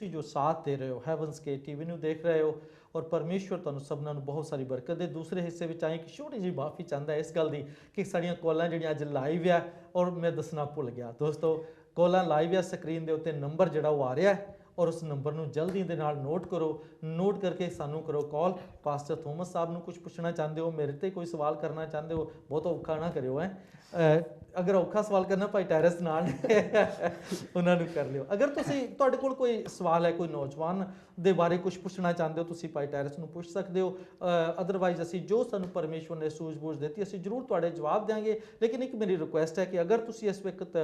ਤੁਸੀਂ ਜੋ ਸਾਥ ਦੇ ਰਹੇ ਹੋ ਹੈਵਨਸ ਕੇ ਟੀਵੀ ਨੂੰ ਦੇਖ ਰਹੇ ਹੋ ਔਰ ਪਰਮੇਸ਼ਵਰ ਤੁਹਾਨੂੰ ਸਭਨਾਂ ਨੂੰ ਬਹੁਤ ਸਾਰੀ ਬਰਕਤ ਦੇ। ਦੂਸਰੇ ਹਿੱਸੇ ਵਿੱਚ ਆਈ ਕਿ ਛੋਟੀ ਜਿਹੀ ਮਾਫੀ ਚਾਹੁੰਦਾ ਇਸ ਗੱਲ ਦੀ ਕਿ ਸਾਡੀਆਂ ਕਾਲਾਂ ਜਿਹੜੀਆਂ ਅੱਜ ਲਾਈਵ ਆ ਔਰ ਮੈਂ ਦੱਸਣਾ ਭੁੱਲ ਗਿਆ ਦੋਸਤੋ, ਕਾਲਾਂ ਲਾਈਵ ਆ, ਸਕਰੀਨ ਦੇ ਉੱਤੇ ਨੰਬਰ ਜਿਹੜਾ ਉਹ ਆ ਰਿਹਾ ਔਰ ਉਸ ਨੰਬਰ ਨੂੰ ਜਲਦੀ ਦੇ ਨਾਲ ਨੋਟ ਕਰੋ। ਨੋਟ ਕਰਕੇ ਸਾਨੂੰ ਕਰੋ ਕਾਲ। ਪਾਸਟਰ ਥੋਮਸ ਸਾਹਿਬ ਨੂੰ ਕੁਝ ਪੁੱਛਣਾ ਚਾਹੁੰਦੇ ਹੋ, ਮੇਰੇ ਤੇ ਕੋਈ ਸਵਾਲ ਕਰਨਾ ਚਾਹੁੰਦੇ ਹੋ, ਬਹੁਤ ਔਖਾ ਨਾ ਕਰਿਓ ਅਗਰ ਔਖਾ ਸਵਾਲ ਕਰਨਾ ਭਾਈ ਟੈਰਸ ਨਾਲ ਉਹਨਾਂ ਨੂੰ ਕਰ ਲਿਓ। ਅਗਰ ਤੁਹਾਡੇ ਕੋਲ ਕੋਈ ਸਵਾਲ ਹੈ, ਕੋਈ ਨੌਜਵਾਨ ਦੇ ਬਾਰੇ ਕੁਝ ਪੁੱਛਣਾ ਚਾਹੁੰਦੇ ਹੋ, ਤੁਸੀਂ ਭਾਈ ਟੈਰਸ ਨੂੰ ਪੁੱਛ ਸਕਦੇ ਹੋ। ਅਦਰਵਾਈਜ਼ ਅਸੀਂ ਜੋ ਸਾਨੂੰ ਪਰਮੇਸ਼ਵਰ ਨੇ ਸੂਝ-ਬੂਝ ਦਿੱਤੀ ਅਸੀਂ ਜ਼ਰੂਰ ਤੁਹਾਡੇ ਜਵਾਬ ਦੇਵਾਂਗੇ। ਲੇਕਿਨ ਇੱਕ ਮੇਰੀ ਰਿਕੁਐਸਟ ਹੈ ਕਿ ਅਗਰ ਤੁਸੀਂ ਇਸ ਵਕਤ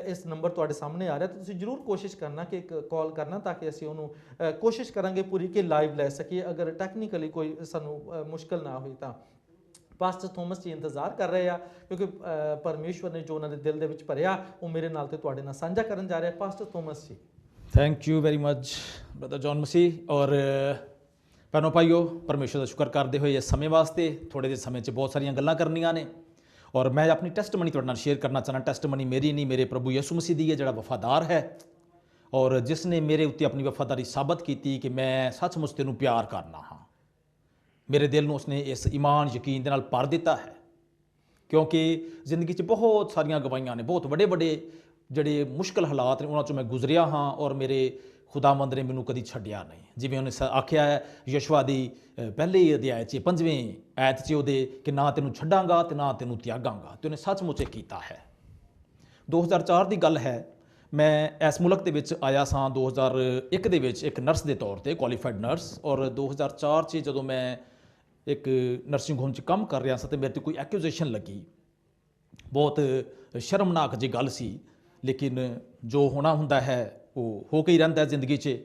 ਇਸ ਨੰਬਰ ਤੁਹਾਡੇ ਸਾਹਮਣੇ ਆ ਰਿਹਾ ਤਾਂ ਤੁਸੀਂ ਜ਼ਰੂਰ ਕੋਸ਼ਿਸ਼ ਕਰਨਾ ਕਿ ਇੱਕ ਕਾਲ ਕਰਨਾ, ਤਾਂ ਕਿ ਅਸੀਂ ਉਹਨੂੰ ਕੋਸ਼ਿਸ਼ ਕਰਾਂਗੇ ਪੂਰੀ ਕਿ ਲਾਈਵ ਲੈ ਸਕੀਏ। ਅਗਰ ਟੈਕਨੀਕਲੀ ਕੋਈ ਸਾਨੂੰ ਮੁਸ਼ਕਲ ਨਾ ਹੋਈ ਤਾਂ ਪਾਸਟਰ ਥੋਮਸ ਜੀ ਇੰਤਜ਼ਾਰ ਕਰ ਰਹੇ ਆ, ਕਿਉਂਕਿ ਪਰਮੇਸ਼ਵਰ ਨੇ ਜੋ ਉਹਨਾਂ ਦੇ ਦਿਲ ਦੇ ਵਿੱਚ ਭਰਿਆ ਉਹ ਮੇਰੇ ਨਾਲ ਤੇ ਤੁਹਾਡੇ ਨਾਲ ਸਾਂਝਾ ਕਰਨ ਜਾ ਰਿਹਾ। Pastor Thomas ji. Thank you very much brother John Masih. और भैनों भाईओ, परमेश्वर का शुक्र करते हुए इस समय वास्ते थोड़े ਜਿਹੇ समय 'ਚ बहुत ਸਾਰੀਆਂ ਗੱਲਾਂ ਕਰਨੀਆਂ ਨੇ और मैं अपनी ਟੈਸਟਮਨੀ ਤੁਹਾਡੇ ਨਾਲ ਸ਼ੇਅਰ ਕਰਨਾ ਚਾਹਨਾ। ਟੈਸਟਮਨੀ ਮੇਰੀ ਨਹੀਂ, ਮੇਰੇ ਪ੍ਰਭੂ ਯਿਸੂ ਮਸੀਹ ਦੀ ਹੈ ਜਿਹੜਾ ਵਫਾਦਾਰ ਹੈ ਔਰ ਜਿਸ ਨੇ ਮੇਰੇ ਉੱਤੇ ਆਪਣੀ ਵਫਾਦਾਰੀ ਸਾਬਤ ਕੀਤੀ ਕਿ ਮੈਂ ਸੱਚਮੁੱਚ ਤੈਨੂੰ ਪਿਆਰ ਕਰਨਾ ਹਾਂ। ਮੇਰੇ ਦਿਲ ਨੂੰ ਉਸਨੇ ਇਸ ਈਮਾਨ ਯਕੀਨ ਦੇ ਨਾਲ ਭਰ ਦਿੱਤਾ ਹੈ, ਕਿਉਂਕਿ ਜ਼ਿੰਦਗੀ 'ਚ ਬਹੁਤ ਸਾਰੀਆਂ ਗਵਾਈਆਂ ਨੇ, ਬਹੁਤ ਵੱਡੇ ਵੱਡੇ ਜਿਹੜੇ ਮੁਸ਼ਕਲ ਹਾਲਾਤ ਨੇ ਉਹਨਾਂ 'ਚੋਂ ਮੈਂ ਗੁਜ਼ਰਿਆ ਹਾਂ ਔਰ ਮੇਰੇ ਖੁਦਾਵੰਦ ਨੇ ਮੈਨੂੰ ਕਦੀ ਛੱਡਿਆ ਨਹੀਂ। ਜਿਵੇਂ ਉਹਨੇ ਆਖਿਆ ਹੈ ਯਸ਼ਵਾ ਦੀ ਪਹਿਲੇ ਅਧਿਆਇ 'ਚ 5ਵੀਂ ਐਤ 'ਚ ਉਹਦੇ ਕਿ ਨਾ ਤੈਨੂੰ ਛੱਡਾਂਗਾ ਤੇ ਨਾ ਤੈਨੂੰ ਤਿਆਗਾਂਗਾ, ਤੇ ਉਹਨੇ ਸੱਚਮੁੱਚ ਕੀਤਾ ਹੈ। 2004 ਦੀ ਗੱਲ ਹੈ, ਮੈਂ ਇਸ ਮੁਲਕ ਦੇ ਵਿੱਚ ਆਇਆ ਸਾਂ 2001 ਦੇ ਵਿੱਚ ਇੱਕ ਨਰਸ ਦੇ ਤੌਰ ਤੇ, ਕੁਆਲੀਫਾਈਡ ਨਰਸ। ਔਰ 2004 'ਚ ਜਦੋਂ ਮੈਂ ਇੱਕ ਨਰਸਿੰਗ ਹੋਮ 'ਚ ਕੰਮ ਕਰ ਰਿਹਾ ਸਾਂ ਤੇ ਮੇਰੇ ਤੇ ਕੋਈ ਐਕਿਊਜ਼ੇਸ਼ਨ ਲੱਗੀ। ਬਹੁਤ ਸ਼ਰਮਨਾਕ ਜਿਹੀ ਗੱਲ ਸੀ, ਲੇਕਿਨ ਜੋ ਹੋਣਾ ਹੁੰਦਾ ਹੈ ਉਹ ਹੋ ਕੇ ਹੀ ਰਹਿੰਦਾ ਜ਼ਿੰਦਗੀ 'ਚ।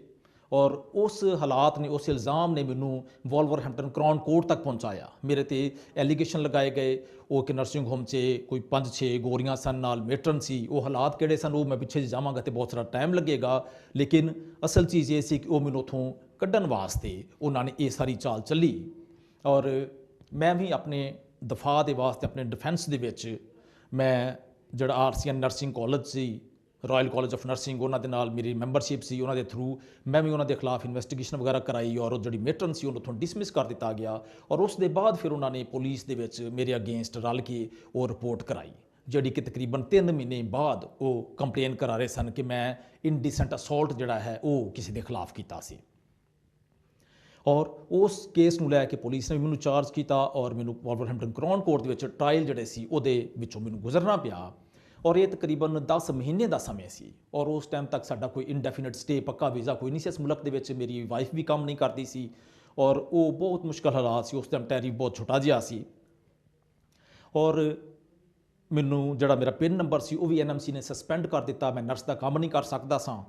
ਔਰ ਉਸ ਹਾਲਾਤ ਨੇ, ਉਸ ਇਲਜ਼ਾਮ ਨੇ ਮੈਨੂੰ ਵੋਲਵਰਹੈਂਪਟਨ ਕਰਾਊਨ ਕੋਰਟ ਤੱਕ ਪਹੁੰਚਾਇਆ। ਮੇਰੇ ਤੇ ਐਲੀਗੇਸ਼ਨ ਲਗਾਏ ਗਏ। ਉਹ ਕਿ ਨਰਸਿੰਗ ਹੋਮ 'ਚ ਕੋਈ 5-6 ਗੋਰੀਆਂ ਸਨ, ਨਾਲ ਮੇਟਰਨ ਸੀ। ਉਹ ਹਾਲਾਤ ਕਿਹੜੇ ਸਨ ਉਹ ਮੈਂ ਪਿੱਛੇ ਜਾਵਾਂਗਾ ਤੇ ਬਹੁਤ ਸਾਰਾ ਟਾਈਮ ਲੱਗੇਗਾ, ਲੇਕਿਨ ਅਸਲ ਚੀਜ਼ ਇਹ ਸੀ ਕਿ ਉਹ ਮੈਨੂੰ ਉੱਥੋਂ ਕੱਢਣ ਵਾਸਤੇ ਉਹਨਾਂ ਨੇ ਇਹ ਸਾਰੀ ਚਾਲ ਚੱਲੀ। ਔਰ ਮੈਂ ਵੀ ਆਪਣੇ ਦਫਾ ਦੇ ਵਾਸਤੇ, ਆਪਣੇ ਡਿਫੈਂਸ ਦੇ ਵਿੱਚ ਮੈਂ ਜਿਹੜਾ ਆਰਸੀਐਨ ਨਰਸਿੰਗ ਕਾਲਜ ਸੀ, ਰਾਇਲ ਕਾਲਜ ਆਫ ਨਰਸਿੰਗ, ਉਹਨਾਂ ਦੇ ਨਾਲ ਮੇਰੀ ਮੈਂਬਰਸ਼ਿਪ ਸੀ। ਉਹਨਾਂ ਦੇ ਥਰੂ ਮੈਂ ਵੀ ਉਹਨਾਂ ਦੇ ਖਿਲਾਫ ਇਨਵੈਸਟੀਗੇਸ਼ਨ ਵਗੈਰਾ ਕਰਾਈ ਔਰ ਉਹ ਜਿਹੜੀ ਮੇਟਰਨ ਸੀ ਉਹਨੂੰ ਉੱਥੋਂ ਡਿਸਮਿਸ ਕਰ ਦਿੱਤਾ ਗਿਆ। ਔਰ ਉਸ ਦੇ ਬਾਅਦ ਫਿਰ ਉਹਨਾਂ ਨੇ ਪੁਲਿਸ ਦੇ ਵਿੱਚ ਮੇਰੇ ਅਗੇਂਸਟ ਰਲ ਕੇ ਉਹ ਰਿਪੋਰਟ ਕਰਾਈ, ਜਿਹੜੀ ਕਿ ਤਕਰੀਬਨ 3 ਮਹੀਨੇ ਬਾਅਦ ਉਹ ਕੰਪਲੇਨ ਕਰਾ ਰਹੇ ਸਨ ਕਿ ਮੈਂ ਇਨਡੀਸੈਂਟ ਅਸੌਲਟ ਜਿਹੜਾ ਹੈ ਉਹ ਕਿਸੇ ਦੇ ਖਿਲਾਫ ਕੀਤਾ ਸੀ। ਔਰ ਉਸ ਕੇਸ ਨੂੰ ਲੈ ਕੇ ਪੁਲਿਸ ਨੇ ਮੈਨੂੰ ਚਾਰਜ ਕੀਤਾ ਔਰ ਮੈਨੂੰ ਵੋਲਵਰਹੈਂਪਟਨ ਕਰਾਊਨ ਕੋਰਟ ਦੇ ਵਿੱਚ ਟਰਾਇਲ ਜਿਹੜੇ ਸੀ ਉਹਦੇ ਵਿੱਚੋਂ ਮੈਨੂੰ ਗੁਜ਼ਰਨਾ ਪਿਆ। ਔਰ ਇਹ ਤਕਰੀਬਨ 10 ਮਹੀਨੇ ਦਾ ਸਮੇਂ ਸੀ ਔਰ ਉਸ ਟਾਈਮ ਤੱਕ ਸਾਡਾ ਕੋਈ ਇਨਡੈਫੀਨਿਟ ਸਟੇ, ਪੱਕਾ ਵੀਜ਼ਾ ਕੋਈ ਨਹੀਂ ਸੀ ਇਸ ਮੁਲਕ ਦੇ ਵਿੱਚ। ਮੇਰੀ ਵਾਈਫ ਵੀ ਕੰਮ ਨਹੀਂ ਕਰਦੀ ਸੀ ਔਰ ਉਹ ਬਹੁਤ ਮੁਸ਼ਕਲ ਹਾਲਾਤ ਸੀ। ਉਸ ਟਾਈਮ ਟੈਰੀ ਬਹੁਤ ਛੋਟਾ ਜਿਹਾ ਸੀ ਔਰ ਮੈਨੂੰ ਜਿਹੜਾ ਮੇਰਾ ਪਿਨ ਨੰਬਰ ਸੀ ਉਹ ਵੀ ਐਨਐਮਸੀ ਨੇ ਸਸਪੈਂਡ ਕਰ ਦਿੱਤਾ। ਮੈਂ ਨਰਸ ਦਾ ਕੰਮ ਨਹੀਂ ਕਰ ਸਕਦਾ ਸਾਂ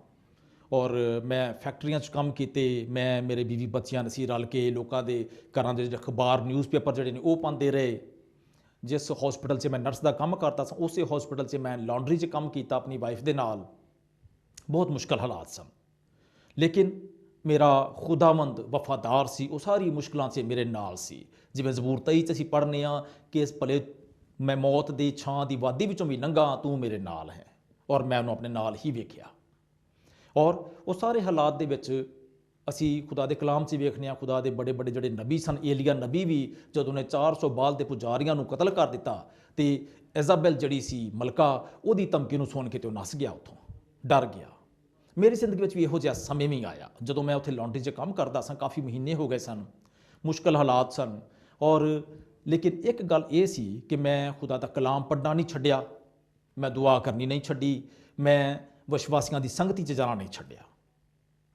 ਔਰ ਮੈਂ ਫੈਕਟਰੀਆਂ 'ਚ ਕੰਮ ਕੀਤੇ। ਮੈਂ, ਮੇਰੇ ਬੀਵੀ ਬੱਚਿਆਂ ਅਸੀਂ ਰਲ ਕੇ ਲੋਕਾਂ ਦੇ ਘਰਾਂ ਦੇ ਅਖਬਾਰ, ਨਿਊਜ਼ਪੇਪਰ ਜਿਹੜੇ ਨੇ ਉਹ ਪਾਉਂਦੇ ਰਹੇ। ਜਿਸ ਹਸਪੀਟਲ 'ਚ ਮੈਂ ਨਰਸ ਦਾ ਕੰਮ ਕਰਦਾ ਸਾਂ ਉਸੇ ਹਸਪੀਟਲ 'ਚ ਮੈਂ ਲਾਂਡਰੀ 'ਚ ਕੰਮ ਕੀਤਾ ਆਪਣੀ ਵਾਈਫ ਦੇ ਨਾਲ। ਬਹੁਤ ਮੁਸ਼ਕਲ ਹਾਲਾਤ ਸਨ, ਲੇਕਿਨ ਮੇਰਾ ਖੁਦਾਵੰਦ ਵਫਾਦਾਰ ਸੀ। ਉਹ ਸਾਰੀ ਮੁਸ਼ਕਲਾਂ 'ਚ ਮੇਰੇ ਨਾਲ ਸੀ। ਜਿਵੇਂ ਜ਼ਬੂਰ 23 'ਚ ਅਸੀਂ ਪੜ੍ਹਨੇ ਹਾਂ ਕਿ ਇਸ ਭਲੇ ਮੈਂ ਮੌਤ ਦੀ ਛਾਂ ਦੀ ਵਾਦੀ ਵਿੱਚੋਂ ਵੀ ਲੰਘਾਂ, ਤੂੰ ਮੇਰੇ ਨਾਲ ਹੈ। ਔਰ ਮੈਂ ਉਹਨੂੰ ਆਪਣੇ ਨਾਲ ਹੀ ਵੇਖਿਆ। ਔਰ ਉਹ ਸਾਰੇ ਹਾਲਾਤ ਦੇ ਵਿੱਚ ਅਸੀਂ ਖੁਦਾ ਦੇ ਕਲਾਮ 'ਚ ਵੇਖਦੇ ਹਾਂ, ਖੁਦਾ ਦੇ ਬੜੇ ਬੜੇ ਜਿਹੜੇ ਨਬੀ ਸਨ, ਏਲੀਆ ਨਬੀ ਵੀ ਜਦੋਂ ਨੇ 400 ਬਾਲ ਦੇ ਪੁਜਾਰੀਆਂ ਨੂੰ ਕਤਲ ਕਰ ਦਿੱਤਾ ਤੇ ਇਜ਼ਾਬੈਲ ਜਿਹੜੀ ਸੀ ਮਲਕਾ, ਉਹਦੀ ਧਮਕੀ ਨੂੰ ਸੁਣ ਕੇ ਤੇ ਉਹ ਨੱਸ ਗਿਆ, ਉੱਥੋਂ ਡਰ ਗਿਆ। ਮੇਰੀ ਜ਼ਿੰਦਗੀ ਵਿੱਚ ਵੀ ਇਹੋ ਜਿਹਾ ਸਮੇਂ ਵੀ ਆਇਆ ਜਦੋਂ ਮੈਂ ਉੱਥੇ ਲਾਂਡਰੀ 'ਚ ਕੰਮ ਕਰਦਾ ਸਾਂ। ਕਾਫੀ ਮਹੀਨੇ ਹੋ ਗਏ ਸਨ, ਮੁਸ਼ਕਲ ਹਾਲਾਤ ਸਨ ਔਰ ਲੇਕਿਨ ਇੱਕ ਗੱਲ ਇਹ ਸੀ ਕਿ ਮੈਂ ਖੁਦਾ ਦਾ ਕਲਾਮ ਪੜ੍ਹਨਾ ਨਹੀਂ ਛੱਡਿਆ, ਮੈਂ ਦੁਆ ਕਰਨੀ ਨਹੀਂ ਛੱਡੀ, ਮੈਂ ਵਿਸ਼ਵਾਸੀਆਂ ਦੀ ਸੰਗਤੀ 'ਚ ਜਾਣਾ ਨਹੀਂ ਛੱਡਿਆ।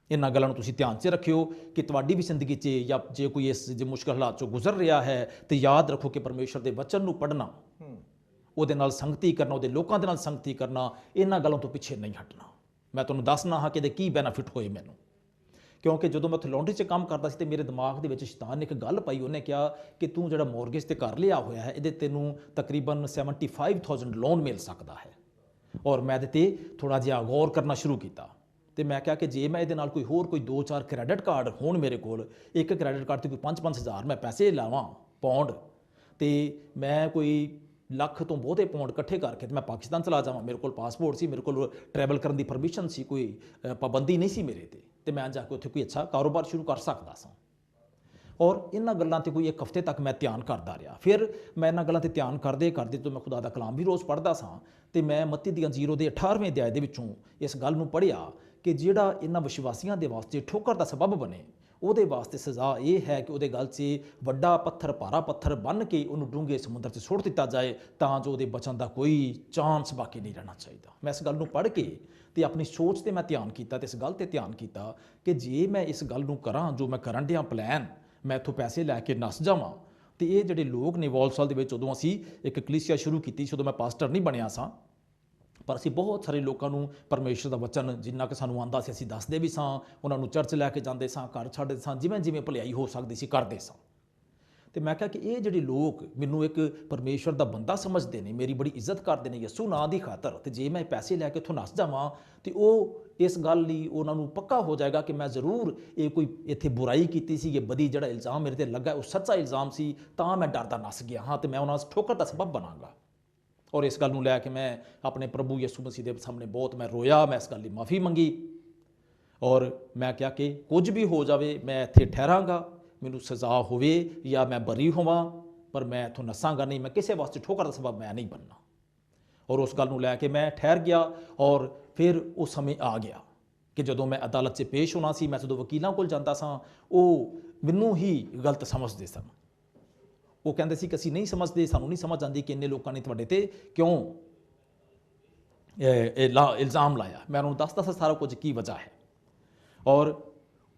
ਇਹਨਾਂ ਗੱਲਾਂ ਨੂੰ ਤੁਸੀਂ ਧਿਆਨ 'ਚ ਰੱਖਿਓ ਕਿ ਤੁਹਾਡੀ ਵੀ ਜ਼ਿੰਦਗੀ 'ਚ ਜਾਂ ਜੇ ਕੋਈ ਇਸ ਜੇ ਮੁਸ਼ਕਲ ਹਾਲਾਤ 'ਚੋਂ ਗੁਜ਼ਰ ਰਿਹਾ ਹੈ ਤੇ ਯਾਦ ਰੱਖੋ ਕਿ ਪਰਮੇਸ਼ਰ ਦੇ ਵਚਨ ਨੂੰ ਪੜ੍ਹਨਾ, ਉਹਦੇ ਨਾਲ ਸੰਗਤੀ ਕਰਨਾ, ਉਹਦੇ ਲੋਕਾਂ ਦੇ ਨਾਲ ਸੰਗਤੀ ਕਰਨਾ, ਇਹਨਾਂ ਗੱਲਾਂ ਤੋਂ ਪਿੱਛੇ ਨਹੀਂ ਹਟਣਾ। ਮੈਂ ਤੁਹਾਨੂੰ ਦੱਸਣਾ ਹਾਂ ਕਿ ਇਹਦੇ ਕੀ ਬੈਨੀਫਿਟ ਹੋਏ ਮੈਨੂੰ, ਕਿਉਂਕਿ ਜਦੋਂ ਮੈਂ ਉੱਥੇ ਲਾਂਡਰੀ 'ਚ ਕੰਮ ਕਰਦਾ ਸੀ ਤੇ ਮੇਰੇ ਦਿਮਾਗ ਦੇ ਵਿੱਚ ਸ਼ੈਤਾਨ ਨੇ ਇੱਕ ਗੱਲ ਪਾਈ। ਉਹਨੇ ਕਿਹਾ ਕਿ ਤੂੰ ਜਿਹੜਾ ਮੌਰਗੇਜ ਤੇ ਘਰ ਲਿਆ ਹੋਇਆ ਹੈ ਇਹਦੇ ਤੈਨੂੰ ਤਕਰੀਬਨ 75,000 ਲੋਨ ਮਿਲ ਸਕਦਾ ਹੈ। ਔਰ ਮੈਂ ਇਹਦੇ ਤੇ ਥੋੜ੍ਹਾ ਜਿਹਾ ਗੌਰ ਕਰਨਾ ਸ਼ੁਰੂ ਕੀਤਾ ਤੇ ਮੈਂ ਕਿਹਾ ਕਿ ਜੇ ਮੈਂ ਇਹਦੇ ਨਾਲ ਕੋਈ ਹੋਰ ਕੋਈ 2-4 ਕ੍ਰੈਡਿਟ ਕਾਰਡ ਹੋਣ ਮੇਰੇ ਕੋਲ, ਇੱਕ ਕ੍ਰੈਡਿਟ ਕਾਰਡ ਤੇ ਕੋਈ 5-5 ਹਜ਼ਾਰ ਮੈਂ ਪੈਸੇ ਲਾਵਾਂ ਪਾਉਂਡ, ਤੇ ਮੈਂ ਕੋਈ ਲੱਖ ਤੋਂ ਬਹੁਤੇ ਪਾਉਂਡ ਇਕੱਠੇ ਕਰਕੇ ਤੇ ਮੈਂ ਪਾਕਿਸਤਾਨ ਚਲਾ ਜਾਵਾਂ। ਮੇਰੇ ਕੋਲ ਪਾਸਪੋਰਟ ਸੀ, ਮੇਰੇ ਕੋਲ ਟਰੈਵਲ ਕਰਨ ਦੀ ਪਰਮਿਸ਼ਨ ਸੀ, ਕੋਈ ਪਾਬੰਦੀ ਨਹੀਂ ਸੀ ਮੇਰੇ ਤੇ। ਤੇ ਮੈਂ ਜਾ ਕੇ ਉੱਥੇ ਕੋਈ ਅੱਛਾ ਕਾਰੋਬਾਰ ਸ਼ੁਰੂ ਕਰ ਸਕਦਾ ਸਾਂ। ਔਰ ਇਹਨਾਂ ਗੱਲਾਂ ਤੇ ਕੋਈ 1 ਹਫ਼ਤੇ ਤੱਕ ਮੈਂ ਧਿਆਨ ਕਰਦਾ ਰਿਹਾ। ਫਿਰ ਮੈਂ ਇਹਨਾਂ ਗੱਲਾਂ ਤੇ ਧਿਆਨ ਕਰਦੇ ਕਰਦੇ ਤੋਂ ਮੈਂ ਖੁਦਾ ਦਾ ਕਲਾਮ ਵੀ ਰੋਜ਼ ਪੜ੍ਹਦਾ ਸਾਂ ਤੇ ਮੈਂ ਮੱਤੀ ਦੀਆਂ 0 ਦੇ 18ਵੇਂ ਅਧਿਆਇ ਦੇ ਵਿੱਚੋਂ ਇਸ ਗੱਲ ਨੂੰ ਪੜ੍ਹਿਆ ਕਿ ਜਿਹੜਾ ਇਹਨਾਂ ਵਿਸ਼ਵਾਸੀਆਂ ਦੇ ਵਾਸਤੇ ਠੋਕਰ ਦਾ ਸਬਬ ਬਣੇ, ਉਹਦੇ ਵਾਸਤੇ ਸਜ਼ਾ ਇਹ ਹੈ ਕਿ ਉਹਦੇ ਗਲ 'ਚ ਵੱਡਾ ਪੱਥਰ, ਭਾਰਾ ਪੱਥਰ ਬੰਨ੍ਹ ਕੇ ਉਹਨੂੰ ਡੂੰਘੇ ਸਮੁੰਦਰ 'ਚ ਸੁੱਟ ਦਿੱਤਾ ਜਾਏ ਤਾਂ ਜੋ ਉਹਦੇ ਬਚਣ ਦਾ ਕੋਈ ਚਾਂਸ ਬਾਕੀ ਨਹੀਂ ਰਹਿਣਾ ਚਾਹੀਦਾ। ਮੈਂ ਇਸ ਗੱਲ ਨੂੰ ਪੜ੍ਹ ਕੇ ਤੇ ਆਪਣੀ ਸੋਚ ਤੇ ਮੈਂ ਧਿਆਨ ਕੀਤਾ ਤੇ ਇਸ ਗੱਲ ਤੇ ਧਿਆਨ ਕੀਤਾ ਕਿ ਜੇ ਮੈਂ ਇਸ ਗੱਲ ਨੂੰ ਕਰਾਂ ਜੋ ਮੈਂ ਕਰਨ ਡਿਆ ਪਲਾਨ, ਮੈਂ ਇੱਥੋਂ ਪੈਸੇ ਲੈ ਕੇ ਨੱਸ ਜਾਵਾਂ ਤੇ ਇਹ ਜਿਹੜੇ ਲੋਕ ਨੇ ਵਾਲਸਲ ਦੇ ਵਿੱਚ, ਉਦੋਂ ਅਸੀਂ ਇੱਕ ਕਲੀਸਿਆ ਸ਼ੁਰੂ ਕੀਤੀ ਸੀ, ਉਦੋਂ ਮੈਂ ਪਾਸਟਰ ਨਹੀਂ ਬਣਿਆ ਸਾਂ, ਪਰ ਅਸੀਂ ਬਹੁਤ ਸਾਰੇ ਲੋਕਾਂ ਨੂੰ ਪਰਮੇਸ਼ਰ ਦਾ ਵਚਨ ਜਿੰਨਾ ਕਿ ਸਾਨੂੰ ਆਉਂਦਾ ਸੀ ਅਸੀਂ ਦੱਸਦੇ ਵੀ ਸਾਂ, ਉਹਨਾਂ ਨੂੰ ਚਰਚ ਲੈ ਕੇ ਜਾਂਦੇ ਸਾਂ, ਘਰ ਛੱਡਦੇ ਸਾਂ, ਜਿਵੇਂ ਜਿਵੇਂ ਭਲਾਈ ਹੋ ਸਕਦੀ ਸੀ ਕਰਦੇ ਸਾਂ। ਤੇ ਮੈਂ ਕਿਹਾ ਕਿ ਇਹ ਜਿਹੜੇ ਲੋਕ ਮੈਨੂੰ ਇੱਕ ਪਰਮੇਸ਼ਰ ਦਾ ਬੰਦਾ ਸਮਝਦੇ ਨੇ, ਮੇਰੀ ਬੜੀ ਇੱਜ਼ਤ ਕਰਦੇ ਨੇ ਯਿਸੂ ਨਾਂ ਦੀ ਖਾਤਰ, ਤੇ ਜੇ ਮੈਂ ਪੈਸੇ ਲੈ ਕੇ ਉੱਥੋਂ ਨੱਸ ਜਾਵਾਂ ਤੇ ਉਹ ਇਸ ਗੱਲ ਲਈ ਉਹਨਾਂ ਨੂੰ ਪੱਕਾ ਹੋ ਜਾਏਗਾ ਕਿ ਮੈਂ ਜ਼ਰੂਰ ਇਹ ਕੋਈ ਇੱਥੇ ਬੁਰਾਈ ਕੀਤੀ ਸੀ, ਇਹ ਬਦੀ ਜਿਹੜਾ ਇਲਜ਼ਾਮ ਮੇਰੇ ਤੇ ਲੱਗਾ ਉਹ ਸੱਚਾ ਇਲਜ਼ਾਮ ਸੀ, ਤਾਂ ਮੈਂ ਡਰਦਾ ਨੱਸ ਗਿਆ ਹਾਂ ਤੇ ਮੈਂ ਉਹਨਾਂ ਨੂੰ ਠੋਕਰ ਦਾ ਸਬਬ ਬਣਾਂਗਾ। ਔਰ ਇਸ ਗੱਲ ਨੂੰ ਲੈ ਕੇ ਮੈਂ ਆਪਣੇ ਪ੍ਰਭੂ ਯਿਸੂ ਮਸੀਹ ਦੇ ਸਾਹਮਣੇ ਬਹੁਤ ਮੈਂ ਰੋਇਆ, ਮੈਂ ਇਸ ਗੱਲ ਦੀ ਮਾਫੀ ਮੰਗੀ ਔਰ ਮੈਂ ਕਿਹਾ ਕਿ ਕੁਝ ਵੀ ਹੋ ਜਾਵੇ ਮੈਂ ਇੱਥੇ ਠਹਿਰਾਂਗਾ, ਮੈਨੂੰ ਸਜ਼ਾ ਹੋਵੇ ਜਾਂ ਮੈਂ ਬਰੀ ਹੋਵਾਂ, ਪਰ ਮੈਂ ਇੱਥੋਂ ਨੱਸਾਂਗਾ ਨਹੀਂ, ਮੈਂ ਕਿਸੇ ਵਾਸਤੇ ਠੋਕਰ ਦਾ ਸਬਬ ਮੈਂ ਨਹੀਂ ਬਣਨਾ। ਔਰ ਉਸ ਗੱਲ ਨੂੰ ਲੈ ਕੇ ਮੈਂ ਠਹਿਰ ਗਿਆ ਔਰ ਫਿਰ ਉਹ ਸਮੇਂ ਆ ਗਿਆ ਕਿ ਜਦੋਂ ਮੈਂ ਅਦਾਲਤ 'ਚ ਪੇਸ਼ ਹੋਣਾ ਸੀ, ਮੈਂ ਜਦੋਂ ਵਕੀਲਾਂ ਕੋਲ ਜਾਂਦਾ ਸਾਂ ਉਹ ਮੈਨੂੰ ਹੀ ਗਲਤ ਸਮਝਦੇ ਸਨ। ਉਹ ਕਹਿੰਦੇ ਸੀ ਕਿ ਅਸੀਂ ਨਹੀਂ ਸਮਝਦੇ, ਸਾਨੂੰ ਨਹੀਂ ਸਮਝ ਆਉਂਦੀ ਕਿ ਇੰਨੇ ਲੋਕਾਂ ਨੇ ਤੁਹਾਡੇ ਤੇ ਕਿਉਂ ਇਲਜ਼ਾਮ ਲਾਇਆ। ਮੈਂ ਉਹਨੂੰ ਦੱਸਦਾ ਸੀ ਸਾਰਾ ਕੁਝ ਕੀ ਵਜ੍ਹਾ ਹੈ। ਔਰ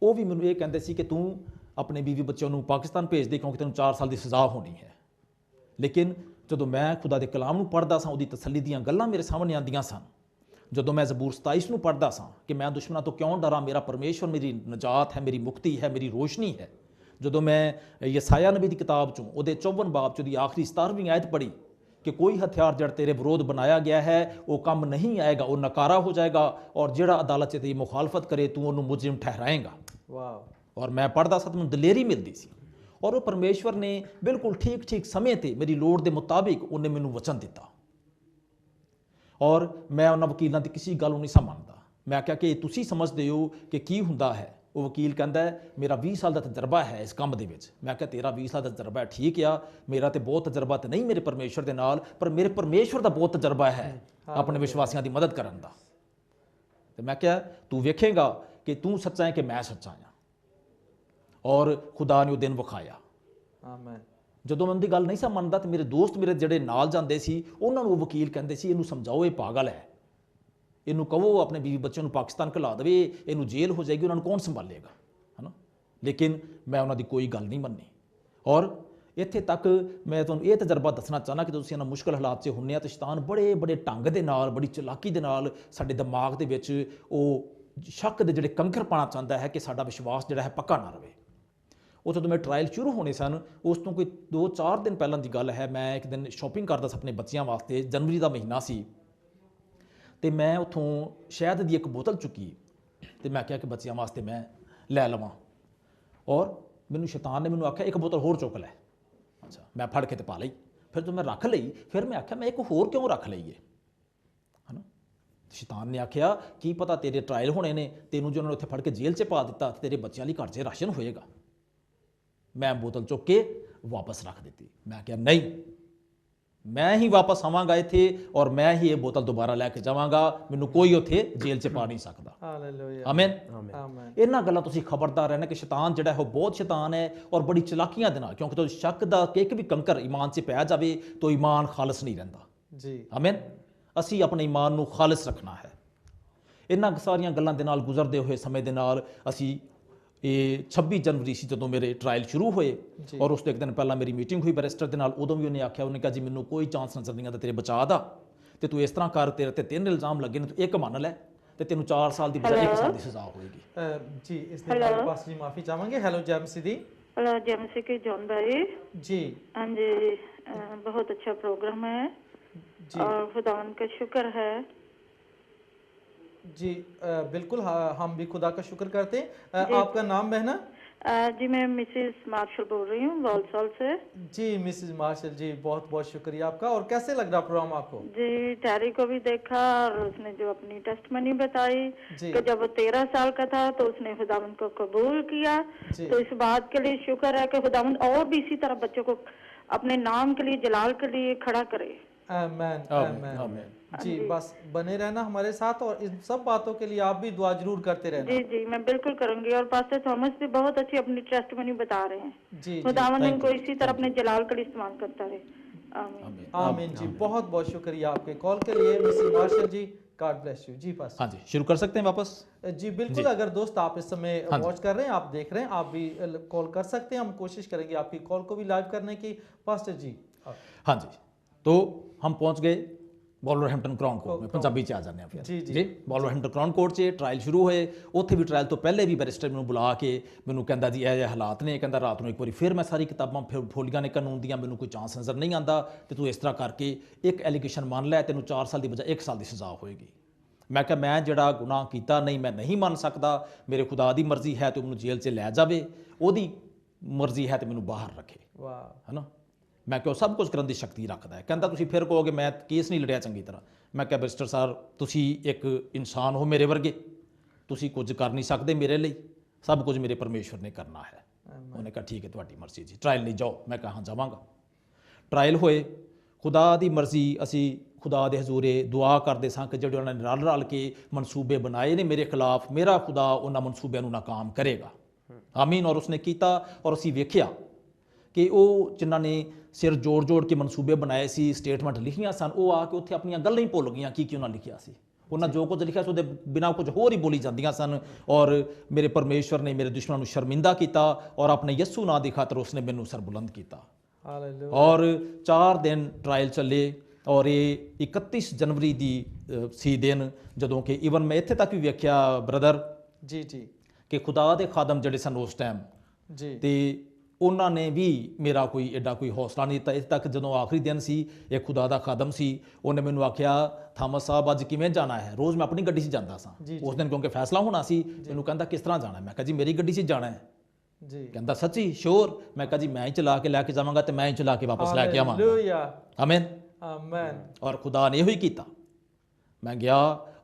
ਉਹ ਵੀ ਮੈਨੂੰ ਇਹ ਕਹਿੰਦੇ ਸੀ ਕਿ ਤੂੰ ਆਪਣੇ ਬੀਵੀ ਬੱਚਿਆਂ ਨੂੰ ਪਾਕਿਸਤਾਨ ਭੇਜ ਦੇ ਕਿਉਂਕਿ ਤੈਨੂੰ 4 ਸਾਲ ਦੀ ਸਜ਼ਾ ਹੋਣੀ ਹੈ। ਲੇਕਿਨ ਜਦੋਂ ਮੈਂ ਖੁਦਾ ਦੇ ਕਲਾਮ ਨੂੰ ਪੜ੍ਹਦਾ ਸਾਂ, ਉਹਦੀ ਤਸੱਲੀ ਦੀਆਂ ਗੱਲਾਂ ਮੇਰੇ ਸਾਹਮਣੇ ਆਉਂਦੀਆਂ ਸਨ। ਜਦੋਂ ਮੈਂ ਜ਼ਬੂਰ 27 ਨੂੰ ਪੜ੍ਹਦਾ ਸਾਂ ਕਿ ਮੈਂ ਦੁਸ਼ਮਣਾਂ ਤੋਂ ਕਿਉਂ ਡਰਾਂ, ਮੇਰਾ ਪਰਮੇਸ਼ਵਰ ਮੇਰੀ ਨਜਾਤ ਹੈ, ਮੇਰੀ ਮੁਕਤੀ ਹੈ, ਮੇਰੀ ਰੋਸ਼ਨੀ ਹੈ। ਜਦੋਂ ਮੈਂ ਯਸਾਇਆ ਨਬੀ ਦੀ ਕਿਤਾਬ 'ਚੋਂ ਉਹਦੇ 54 ਬਾਬ 'ਚ ਉਹਦੀ ਆਖਰੀ 17ਵੀਂ ਆਇਤ ਪੜ੍ਹੀ ਕਿ ਕੋਈ ਹਥਿਆਰ ਜਿਹੜਾ ਤੇਰੇ ਵਿਰੋਧ ਬਣਾਇਆ ਗਿਆ ਹੈ ਉਹ ਕੰਮ ਨਹੀਂ ਆਏਗਾ, ਉਹ ਨਕਾਰਾ ਹੋ ਜਾਏਗਾ, ਔਰ ਜਿਹੜਾ ਅਦਾਲਤ 'ਚ ਤੇਰੀ ਮੁਖਾਲਫਤ ਕਰੇ ਤੂੰ ਉਹਨੂੰ ਮੁਜਰਮ ਠਹਿਰਾਏਗਾ। ਵਾਹ। ਔਰ ਮੈਂ ਪੜ੍ਹਦਾ ਸਾਂ ਤਾਂ ਮੈਨੂੰ ਦਲੇਰੀ ਮਿਲਦੀ ਸੀ ਔਰ ਉਹ ਪਰਮੇਸ਼ਵਰ ਨੇ ਬਿਲਕੁਲ ਠੀਕ ਸਮੇਂ ਤੇ ਮੇਰੀ ਲੋੜ ਦੇ ਮੁਤਾਬਿਕ ਉਹਨੇ ਮੈਨੂੰ ਵਚਨ ਦਿੱਤਾ। ਔਰ ਮੈਂ ਉਹਨਾਂ ਵਕੀਲਾਂ ਦੀ ਕਿਸੇ ਗੱਲ ਨੂੰ ਨਹੀਂ ਸਮਝਦਾ। ਮੈਂ ਕਿਹਾ ਕਿ ਤੁਸੀਂ ਸਮਝਦੇ ਹੋ ਕਿ ਕੀ ਹੁੰਦਾ ਹੈ। ਉਹ ਵਕੀਲ ਕਹਿੰਦਾ ਮੇਰਾ 20 ਸਾਲ ਦਾ ਤਜਰਬਾ ਹੈ ਇਸ ਕੰਮ ਦੇ ਵਿੱਚ। ਮੈਂ ਕਿਹਾ ਤੇਰਾ 20 ਸਾਲ ਦਾ ਤਜਰਬਾ ਹੈ ਠੀਕ ਆ, ਮੇਰਾ ਤੇ ਬਹੁਤ ਤਜਰਬਾ ਤੇ ਨਹੀਂ ਮੇਰੇ ਪਰਮੇਸ਼ਵਰ ਦੇ ਨਾਲ, ਪਰ ਮੇਰੇ ਪਰਮੇਸ਼ਵਰ ਦਾ ਬਹੁਤ ਤਜਰਬਾ ਹੈ ਆਪਣੇ ਵਿਸ਼ਵਾਸੀਆਂ ਦੀ ਮਦਦ ਕਰਨ ਦਾ। ਤੇ ਮੈਂ ਕਿਹਾ ਤੂੰ ਵੇਖੇਗਾ ਕਿ ਤੂੰ ਸੱਚਾ ਹੈ ਕਿ ਮੈਂ ਸੱਚਾ ਹਾਂ। ਔਰ ਖੁਦਾ ਨੇ ਉਹ ਦਿਨ ਵਿਖਾਇਆ। ਆਮੀਨ। ਜਦੋਂ ਮੈਂ ਉਹਦੀ ਗੱਲ ਨਹੀਂ ਸੀ ਮੰਨਦਾ ਤੇ ਮੇਰੇ ਦੋਸਤ ਮੇਰੇ ਜਿਹੜੇ ਨਾਲ ਜਾਂਦੇ ਸੀ ਉਹਨਾਂ ਨੂੰ ਉਹ ਵਕੀਲ ਕਹਿੰਦੇ ਸੀ ਇਹਨੂੰ ਸਮਝਾਓ ਇਹ ਪਾਗਲ ਹੈ, ਇਹਨੂੰ ਕਹੋ ਆਪਣੇ ਬੀਵੀ ਬੱਚਿਆਂ ਨੂੰ ਪਾਕਿਸਤਾਨ ਘਲਾ ਦੇਵੇ, ਇਹਨੂੰ ਜੇਲ੍ਹ ਹੋ ਜਾਏਗੀ, ਉਹਨਾਂ ਨੂੰ ਕੌਣ ਸੰਭਾਲੇਗਾ, ਹੈ ਨਾ। ਲੇਕਿਨ ਮੈਂ ਉਹਨਾਂ ਦੀ ਕੋਈ ਗੱਲ ਨਹੀਂ ਮੰਨੀ। ਔਰ ਇੱਥੇ ਤੱਕ ਮੈਂ ਤੁਹਾਨੂੰ ਇਹ ਤਜਰਬਾ ਦੱਸਣਾ ਚਾਹੁੰਦਾ ਕਿ ਤੁਸੀਂ ਇਹਨਾਂ ਮੁਸ਼ਕਲ ਹਾਲਾਤ 'ਚ ਹੁੰਦੇ ਆ ਤਾਂ ਸ਼ੈਤਾਨ ਬੜੇ ਢੰਗ ਦੇ ਨਾਲ, ਬੜੀ ਚਲਾਕੀ ਦੇ ਨਾਲ ਸਾਡੇ ਦਿਮਾਗ ਦੇ ਵਿੱਚ ਉਹ ਸ਼ੱਕ ਦੇ ਜਿਹੜੇ ਕੰਕਰ ਪਾਉਣਾ ਚਾਹੁੰਦਾ ਹੈ ਕਿ ਸਾਡਾ ਵਿਸ਼ਵਾਸ ਜਿਹੜਾ ਹੈ ਪੱਕਾ ਨਾ ਰਹੇ। ਉਹ ਜਦੋਂ ਮੈਂ ਟਰਾਇਲ ਸ਼ੁਰੂ ਹੋਣੇ ਸਨ ਉਸ ਤੋਂ ਕੋਈ 2-4 ਦਿਨ ਪਹਿਲਾਂ ਦੀ ਗੱਲ ਹੈ, ਮੈਂ ਇੱਕ ਦਿਨ ਸ਼ਾਪਿੰਗ ਕਰਦਾ ਸੀ ਆਪਣੇ ਬੱਚਿਆਂ ਵਾਸਤੇ, ਜਨਵਰੀ ਦਾ ਮਹੀਨਾ ਸੀ, ਤੇ ਮੈਂ ਉੱਥੋਂ ਸ਼ਹਿਦ ਦੀ ਇੱਕ ਬੋਤਲ ਚੁੱਕੀ ਤੇ ਮੈਂ ਕਿਹਾ ਕਿ ਬੱਚਿਆਂ ਵਾਸਤੇ ਮੈਂ ਲੈ ਲਵਾਂ। ਔਰ ਮੈਨੂੰ ਸ਼ੈਤਾਨ ਨੇ ਮੈਨੂੰ ਆਖਿਆ ਇੱਕ ਬੋਤਲ ਹੋਰ ਚੁੱਕ ਲੈ। ਅੱਛਾ, ਮੈਂ ਫੜ ਕੇ ਤੇ ਪਾ ਲਈ। ਫਿਰ ਜਦੋਂ ਮੈਂ ਰੱਖ ਲਈ ਫਿਰ ਮੈਂ ਆਖਿਆ ਮੈਂ ਇੱਕ ਹੋਰ ਕਿਉਂ ਰੱਖ ਲਈਏ, ਹੈ ਨਾ। ਸ਼ੈਤਾਨ ਨੇ ਆਖਿਆ ਕੀ ਪਤਾ ਤੇਰੇ ਟਰਾਇਲ ਹੋਣੇ ਨੇ, ਤੈਨੂੰ ਜੇ ਉਹਨਾਂ ਨੇ ਉੱਥੇ ਫੜ ਕੇ ਜੇਲ੍ਹ 'ਚ ਪਾ ਦਿੱਤਾ ਤੇਰੇ ਬੱਚਿਆਂ ਲਈ ਘਰ 'ਚ ਰਾਸ਼ਨ ਹੋਏਗਾ। ਮੈਂ ਬੋਤਲ ਚੁੱਕ ਕੇ ਵਾਪਸ ਰੱਖ ਦਿੱਤੀ। ਮੈਂ ਕਿਹਾ ਨਹੀਂ, ਮੈਂ ਹੀ ਵਾਪਸ ਆਵਾਂਗਾ ਇੱਥੇ ਔਰ ਮੈਂ ਹੀ ਇਹ ਬੋਤਲ ਦੁਬਾਰਾ ਲੈ ਕੇ ਜਾਵਾਂਗਾ, ਮੈਨੂੰ ਕੋਈ ਉੱਥੇ ਜੇਲ੍ਹ 'ਚ ਪਾ ਨਹੀਂ ਸਕਦਾ। ਹਾਲੇਲੂਇਆ, ਆਮੀਨ। ਇਹਨਾਂ ਗੱਲਾਂ ਤੁਸੀਂ ਖਬਰਦਾਰ ਰਹਿਣਾ ਕਿ ਸ਼ੈਤਾਨ ਜਿਹੜਾ ਹੈ ਉਹ ਬਹੁਤ ਸ਼ੈਤਾਨ ਹੈ ਔਰ ਬੜੀ ਚਲਾਕੀਆਂ ਦੇ ਨਾਲ, ਕਿਉਂਕਿ ਜਦੋਂ ਸ਼ੱਕ ਦਾ ਇੱਕ ਵੀ ਕੰਕਰ ਈਮਾਨ 'ਚ ਪੈ ਜਾਵੇ ਤਾਂ ਈਮਾਨ ਖਾਲਸ ਨਹੀਂ ਰਹਿੰਦਾ ਜੀ। ਆਮੀਨ। ਅਸੀਂ ਆਪਣੇ ਈਮਾਨ ਨੂੰ ਖਾਲਸ ਰੱਖਣਾ ਹੈ। ਇਹਨਾਂ ਸਾਰੀਆਂ ਗੱਲਾਂ ਦੇ ਨਾਲ ਗੁਜ਼ਰਦੇ ਹੋਏ ਸਮੇਂ ਦੇ ਨਾਲ ਅਸੀਂ ਇਹ 26 ਜਨਵਰੀ ਸੀ ਜਦੋਂ ਮੇਰੇ ਟਰਾਇਲ ਸ਼ੁਰੂ ਹੋਏ ਔਰ ਉਸ ਤੋਂ ਇੱਕ ਦਿਨ ਪਹਿਲਾਂ ਮੇਰੀ ਮੀਟਿੰਗ ਹੋਈ ਬੈਰਿਸਟਰ ਦੇ ਨਾਲ। ਉਦੋਂ ਵੀ ਉਹਨੇ ਆਖਿਆ, ਉਹਨੇ ਕਿਹਾ ਜੀ ਮੈਨੂੰ ਕੋਈ ਚਾਂਸ ਨਜ਼ਰ ਨਹੀਂ ਆਉਂਦਾ ਤੇਰੇ ਬਚਾਅ ਦਾ, ਤੇ ਤੂੰ ਇਸ ਤਰ੍ਹਾਂ ਕਰ, ਤੇਰੇ ਤੇ 3 ਇਲਜ਼ਾਮ ਲੱਗੇ ਨੇ, ਤੂੰ ਇੱਕ ਮੰਨ ਲੈ ਤੇ ਤੈਨੂੰ 4 ਸਾਲ ਦੀ ਬਜਾਏ 1 ਸਾਲ ਦੀ ਸਜ਼ਾ ਹੋਏਗੀ। ਜੀ ਇਸ ਦੇ ਨਾਲ ਪਾਸ ਜੀ ਮਾਫੀ ਚਾਹਾਂਗੇ। ਹੈਲੋ ਜੈਮਸੀ ਦੀ। हेलो जेमसी के जॉन भाई जी। हाँ जी, बहुत अच्छा प्रोग्राम है जी। और खुदावन का शुक्र है जी। बिल्कुल हम भी खुदा का शुक्र करते हैं। आपका नाम बहना? जी मैं मिसेस मार्शल बोल रही हूँ वॉलसॉल से। जी मिसेज मार्शल जी, बहुत बहुत शुक्रिया आपका। और कैसे लग रहा प्रोग्राम आपको? जी टैरी को भी देखा और उसने जो अपनी टेस्टमनी बताई जी कि जब वो 13 साल का था तो उसने खुदावंद को कबूल किया। जी तो इस बात के लिए शुक्र है कि खुदावंद और भी इसी तरह बच्चों को अपने नाम के लिए, जलाल के लिए खड़ा करे। आमेन आमीन आमेन। आमीन। हाँ जी जी बस बने रहना हमारे साथ, और इन सब बातों के लिए आप भी दुआ जरूर करते रहना। जी जी मैं बिल्कुल करूंगी। और पास्टर थॉमस भी बहुत अच्छी अपनी टेस्टमनी बता रहे हैं। जी जी खुदावंद थैंक उनको यू इसी तरह थैंक अपने यू। जलाल के लिए इस्तेमाल करता रहे। आमीन। आमीन आमीन जी, बहुत बहुत शुक्रिया आपके कॉल के लिए Mrs Marshall ji. God bless you ji. पास हाँ जी, शुरू कर सकते हैं वापस। जी बिल्कुल। जी। अगर दोस्त आप इस समय हाँ जी। वॉच कर रहे हैं, आप देख रहे हैं, आप भी कॉल कर सकते हैं। हम कोशिश करेंगे आपकी कॉल को भी लाइव करने की। पास्टर जी हाँ जी, तो हम पहुंच गए ਵੋਲਵਰਹੈਂਪਟਨ ਕਰਾਊਨ ਕੋਰਟ में, ਪੰਜਾਬੀ ਚ ਆ ਜਾਂਦੇ ਆ ਫਿਰ ਜੀ, ਜੀ, ਜੀ। ਵੋਲਵਰਹੈਂਪਟਨ ਕਰਾਊਨ ਕੋਰਟ 'ਚ ਟਰਾਇਲ ਸ਼ੁਰੂ ਹੋਏ। ਉੱਥੇ ਵੀ ਟਰਾਇਲ ਤੋਂ ਪਹਿਲੇ ਵੀ ਬੈਰਿਸਟਰ ਮੈਨੂੰ ਬੁਲਾ ਕੇ ਮੈਨੂੰ ਕਹਿੰਦਾ ਜੀ ਇਹ ਹਾਲਾਤ ਨੇ, ਕਹਿੰਦਾ ਰਾਤ ਨੂੰ ਇੱਕ ਵਾਰੀ ਫਿਰ ਮੈਂ ਸਾਰੀ ਕਿਤਾਬਾਂ ਫਿਰ ਫੋਲੀਆਂ ਨੇ ਕਾਨੂੰਨ ਦੀਆਂ, ਮੈਨੂੰ ਕੋਈ ਚਾਂਸ ਨਜ਼ਰ ਨਹੀਂ ਆਂਦਾ ਤੇ ਤੂੰ ਇਸ ਤਰ੍ਹਾਂ ਕਰਕੇ ਇੱਕ ਐਲੀਗੇਸ਼ਨ ਮੰਨ ਲੈ, ਤੈਨੂੰ 4 ਸਾਲ ਦੀ ਬਜਾਏ 1 ਸਾਲ ਦੀ ਸਜ਼ਾ ਹੋਏਗੀ। ਮੈਂ ਕਿਹਾ ਮੈਂ ਜਿਹੜਾ ਗੁਨਾਹ ਕੀਤਾ ਨਹੀਂ, ਮੈਂ ਨਹੀਂ ਮੰਨ ਸਕਦਾ। ਮੇਰੇ ਖੁਦਾ ਦੀ ਮਰਜ਼ੀ ਹੈ ਤੇ ਮੈਨੂੰ ਜੇਲ੍ਹ 'ਚ ਲੈ ਜਾਵੇ, ਉਹਦੀ ਮਰਜ਼ੀ ਹੈ ਤੇ ਮੈਨੂੰ ਬਾਹਰ ਰੱਖੇ, ਵਾਹ ਹੈ ਨਾ। ਮੈਂ ਕਿਹਾ ਉਹ ਸਭ ਕੁਝ ਕਰਨ ਦੀ ਸ਼ਕਤੀ ਰੱਖਦਾ ਹੈ। ਕਹਿੰਦਾ ਤੁਸੀਂ ਫਿਰ ਕਹੋਗੇ ਮੈਂ ਕੇਸ ਨਹੀਂ ਲੜਿਆ ਚੰਗੀ ਤਰ੍ਹਾਂ। ਮੈਂ ਕਿਹਾ ਬੈਰਿਸਟਰ ਸਾਹਿਬ ਤੁਸੀਂ ਇੱਕ ਇਨਸਾਨ ਹੋ ਮੇਰੇ ਵਰਗੇ, ਤੁਸੀਂ ਕੁਝ ਕਰ ਨਹੀਂ ਸਕਦੇ ਮੇਰੇ ਲਈ, ਸਭ ਕੁਝ ਮੇਰੇ ਪਰਮੇਸ਼ਵਰ ਨੇ ਕਰਨਾ ਹੈ। ਉਹਨੇ ਕਿਹਾ ਠੀਕ ਹੈ ਤੁਹਾਡੀ ਮਰਜ਼ੀ ਜੀ, ਟਰਾਇਲ ਲਈ ਜਾਓ। ਮੈਂ ਕਿਹਾ ਹਾਂ ਜਾਵਾਂਗਾ। ਟਰਾਇਲ ਹੋਏ, ਖੁਦਾ ਦੀ ਮਰਜ਼ੀ, ਅਸੀਂ ਖੁਦਾ ਦੇ ਹਜ਼ੂਰੇ ਦੁਆ ਕਰਦੇ ਸਾਂ ਕਿ ਜਿਹੜੇ ਉਹਨਾਂ ਨੇ ਰਲ ਰਲ ਕੇ ਮਨਸੂਬੇ ਬਣਾਏ ਨੇ ਮੇਰੇ ਖਿਲਾਫ, ਮੇਰਾ ਖੁਦਾ ਉਹਨਾਂ ਮਨਸੂਬਿਆਂ ਨੂੰ ਨਾਕਾਮ ਕਰੇਗਾ। ਆਮੀਨ। ਔਰ ਉਸਨੇ ਕੀਤਾ, ਔਰ ਅਸੀਂ ਵੇਖਿਆ ਕਿ ਉਹ ਜਿਨ੍ਹਾਂ ਨੇ ਸਿਰ ਜੋੜ ਜੋੜ ਕੇ ਮਨਸੂਬੇ ਬਣਾਏ ਸੀ, ਸਟੇਟਮੈਂਟ ਲਿਖੀਆਂ ਸਨ, ਉਹ ਆ ਕੇ ਉੱਥੇ ਆਪਣੀਆਂ ਗੱਲਾਂ ਹੀ ਭੁੱਲ ਗਈਆਂ ਕੀ ਉਹਨਾਂ ਲਿਖਿਆ ਸੀ। ਉਹਨਾਂ ਜੋ ਕੁਝ ਲਿਖਿਆ ਸੀ ਉਹਦੇ ਬਿਨਾਂ ਕੁਝ ਹੋਰ ਹੀ ਬੋਲੀ ਜਾਂਦੀਆਂ ਸਨ। ਔਰ ਮੇਰੇ ਪਰਮੇਸ਼ਵਰ ਨੇ ਮੇਰੇ ਦੁਸ਼ਮਣਾਂ ਨੂੰ ਸ਼ਰਮਿੰਦਾ ਕੀਤਾ, ਔਰ ਆਪਣੇ ਯਿਸੂ ਨਾਂ ਦੀ ਖਾਤਰ ਉਸਨੇ ਮੈਨੂੰ ਸਰਬੁਲੰਦ ਕੀਤਾ। ਹਾਲੇਲੂਇਆ। ਔਰ 4 ਦਿਨ ਟਰਾਇਲ ਚੱਲੇ, ਔਰ ਇਹ 31 ਜਨਵਰੀ ਦੀ ਸੀ ਦਿਨ, ਜਦੋਂ ਕਿ ਈਵਨ ਮੈਂ ਇੱਥੇ ਤੱਕ ਵੀ ਵੇਖਿਆ ਬ੍ਰਦਰ ਜੀ ਜੀ ਕਿ ਖੁਦਾ ਦੇ ਖਾਦਮ ਜਿਹੜੇ ਸਨ ਉਸ ਟਾਈਮ, ਜੀ ਤੇ ਉਹਨਾਂ ਨੇ ਵੀ ਮੇਰਾ ਕੋਈ ਐਡਾ ਕੋਈ ਹੌਸਲਾ ਨਹੀਂ ਦਿੱਤਾ। ਇੱਥੇ ਤੱਕ ਜਦੋਂ ਆਖਰੀ ਦਿਨ ਸੀ, ਇਹ ਖੁਦਾ ਦਾ ਖਾਦਮ ਸੀ, ਉਹਨੇ ਮੈਨੂੰ ਆਖਿਆ ਥਾਮਸ ਸਾਹਿਬ ਅੱਜ ਕਿਵੇਂ ਜਾਣਾ ਹੈ। ਰੋਜ਼ ਮੈਂ ਆਪਣੀ ਗੱਡੀ 'ਚ ਜਾਂਦਾ ਸਾਂ, ਉਸ ਦਿਨ ਕਿਉਂਕਿ ਫੈਸਲਾ ਹੋਣਾ ਸੀ। ਮੈਨੂੰ ਕਹਿੰਦਾ ਕਿਸ ਤਰ੍ਹਾਂ ਜਾਣਾ। ਮੈਂ ਕਿਹਾ ਜੀ ਮੇਰੀ ਗੱਡੀ 'ਚ ਜਾਣਾ ਹੈ। ਜੀ ਕਹਿੰਦਾ ਸੱਚੀ ਸ਼ੋਰ। ਮੈਂ ਕਿਹਾ ਜੀ ਮੈਂ ਹੀ ਚਲਾ ਕੇ ਲੈ ਕੇ ਜਾਵਾਂਗਾ ਤੇ ਮੈਂ ਹੀ ਚਲਾ ਕੇ ਵਾਪਸ ਲੈ ਕੇ ਆਵਾਂਗਾ। ਹਾਲੇਲੂਇਆ ਆਮੀਨ ਆਮੇਨ। ਔਰ ਖੁਦਾ ਨੇ ਇਹੋ ਹੀ ਕੀਤਾ। ਮੈਂ ਗਿਆ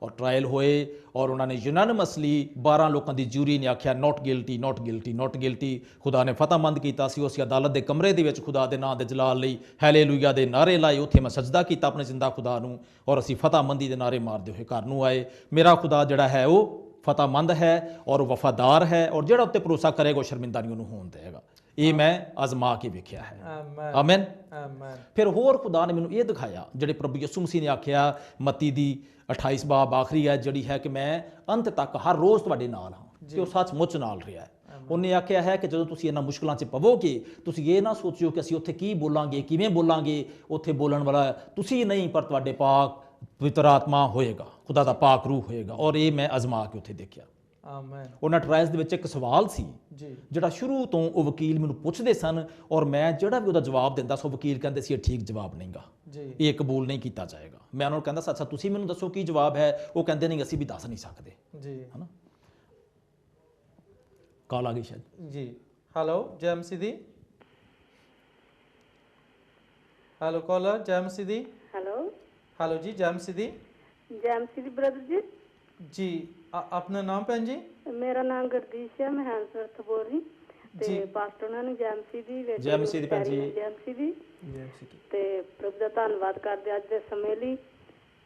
ਔਰ ਟਰਾਇਲ ਹੋਏ, ਔਰ ਉਹਨਾਂ ਨੇ ਯੂਨਾਨਿਮਸਲੀ 12 ਲੋਕਾਂ ਦੀ ਜੂਰੀ ਨੇ ਆਖਿਆ note guilty note guilty note guilty. ਖੁਦਾ ਨੇ ਫਤਹਿਮੰਦ ਕੀਤਾ ਸੀ। ਉਸ ਅਦਾਲਤ ਦੇ ਕਮਰੇ ਦੇ ਵਿੱਚ ਖੁਦਾ ਦੇ ਨਾਂ ਦੇ ਜਲਾਲ ਲਈ ਹਾਲੇਲੂਇਆ ਦੇ ਨਾਰੇ ਲਾਏ। ਉੱਥੇ ਮੈਂ ਸਜਦਾ ਕੀਤਾ ਆਪਣੇ ਜ਼ਿੰਦਾ ਖੁਦਾ ਨੂੰ, ਔਰ ਅਸੀਂ ਫਤਹਿਮੰਦੀ ਦੇ ਨਾਰੇ ਮਾਰਦੇ ਹੋਏ ਘਰ ਨੂੰ ਆਏ। ਮੇਰਾ ਖੁਦਾ ਜਿਹੜਾ ਹੈ ਉਹ ਫਤਹਿਮੰਦ ਹੈ ਔਰ ਵਫਾਦਾਰ ਹੈ, ਔਰ ਜਿਹੜਾ ਉੱਤੇ ਭਰੋਸਾ ਕਰੇਗਾ ਉਹ ਸ਼ਰਮਿੰਦਾ ਨਹੀਂ ਉਹਨੂੰ ਹੋਣ ਦੇਗਾ। ਇਹ ਮੈਂ ਅਜ਼ਮਾ ਕੇ ਵੇਖਿਆ ਹੈ। ਆਮੇਨ ਆਮੀਨ। ਆਮੇਨ। ਫਿਰ ਹੋਰ ਖੁਦਾ ਨੇ ਮੈਨੂੰ ਇਹ ਦਿਖਾਇਆ ਜਿਹੜੇ ਪ੍ਰਭੂ ਯਿਸੂ ਮਸੀਹ ਨੇ ਆਖਿਆ ਮੱਤੀ ਦੀ 28 ਬਾਬ ਆਖਰੀ ਹੈ ਜਿਹੜੀ ਹੈ ਕਿ ਮੈਂ ਅੰਤ ਤੱਕ ਹਰ ਰੋਜ਼ ਤੁਹਾਡੇ ਨਾਲ ਹਾਂ, ਤੇ ਉਹ ਸੱਚਮੁੱਚ ਨਾਲ ਰਿਹਾ ਹੈ। ਉਹਨੇ ਆਖਿਆ ਹੈ ਕਿ ਜਦੋਂ ਤੁਸੀਂ ਇਹਨਾਂ ਮੁਸ਼ਕਲਾਂ 'ਚ ਪਵੋਗੇ, ਤੁਸੀਂ ਇਹ ਨਾ ਸੋਚਿਓ ਕਿ ਅਸੀਂ ਉੱਥੇ ਕੀ ਬੋਲਾਂਗੇ, ਕਿਵੇਂ ਬੋਲਾਂਗੇ। ਉੱਥੇ ਬੋਲਣ ਵਾਲਾ ਤੁਸੀਂ ਨਹੀਂ, ਪਰ ਤੁਹਾਡੇ ਪਾਕ ਪਵਿੱਤਰ ਆਤਮਾ ਹੋਏਗਾ, ਖੁਦਾ ਦਾ ਪਾਕ ਰੂਹ ਹੋਏਗਾ। ਔਰ ਇਹ ਮੈਂ ਅਜ਼ਮਾ ਕੇ ਉੱਥੇ ਦੇਖਿਆ। ਆਮੇਨ ਉਹਨਾਂ ਟਰਾਇਲਸ ਦੇ ਵਿੱਚ ਇੱਕ ਸਵਾਲ ਸੀ ਜੀ ਜਿਹੜਾ ਸ਼ੁਰੂ ਤੋਂ ਉਹ ਵਕੀਲ ਮੈਨੂੰ ਪੁੱਛਦੇ ਸਨ, ਔਰ ਮੈਂ ਜਿਹੜਾ ਵੀ ਉਹਦਾ ਜਵਾਬ ਦਿੰਦਾ ਸੀ ਉਹ ਵਕੀਲ ਕਹਿੰਦੇ ਸੀ ਇਹ ਠੀਕ ਜਵਾਬ ਨਹੀਂਗਾ, ਜੀ ਇਹ ਕਬੂਲ ਨਹੀਂ ਕੀਤਾ ਜਾਏਗਾ। ਮੈਂ ਉਹਨਾਂ ਨੂੰ ਕਹਿੰਦਾ ਸੱਚਾ ਤੁਸੀਂ ਮੈਨੂੰ ਦੱਸੋ ਕੀ ਜਵਾਬ ਹੈ। ਉਹ ਕਹਿੰਦੇ ਨਹੀਂ ਅਸੀਂ ਵੀ ਦੱਸ ਨਹੀਂ ਸਕਦੇ, ਜੀ ਹਨਾ। ਕਾਲ ਆ ਗਈ ਸ਼ਾਇਦ। ਜੀ ਹੈਲੋ ਜੈਮਸੀ ਦੀ। ਹੈਲੋ ਕਾਲਰ ਜੈਮਸੀ ਦੀ। हेलो हेलो जी जैमसी दी। जैमसी दी ब्रदर जी। जी अपना नाम भैन जी। मेरा नाम गुरदीश है, मैं हैंसवर्थ ਤੋਂ ਬੋਲ ਰਹੀ ਤੇ ਜੀ। ਪਾਸਟਰ ਉਹਨਾਂ ਨੂੰ ਜੈਮਸੀ ਦੀ ਬੇਟੀ ਜੈਮਸੀ ਦੀ ਭੈਣ ਜੀ। ਜੈਮਸੀ ਦੀ जैमसी की ਤੇ ਪ੍ਰਭੂ ਦਾ ਧੰਨਵਾਦ ਕਰਦੇ ਅੱਜ ਦੇ ਸਮੇਂ ਲਈ।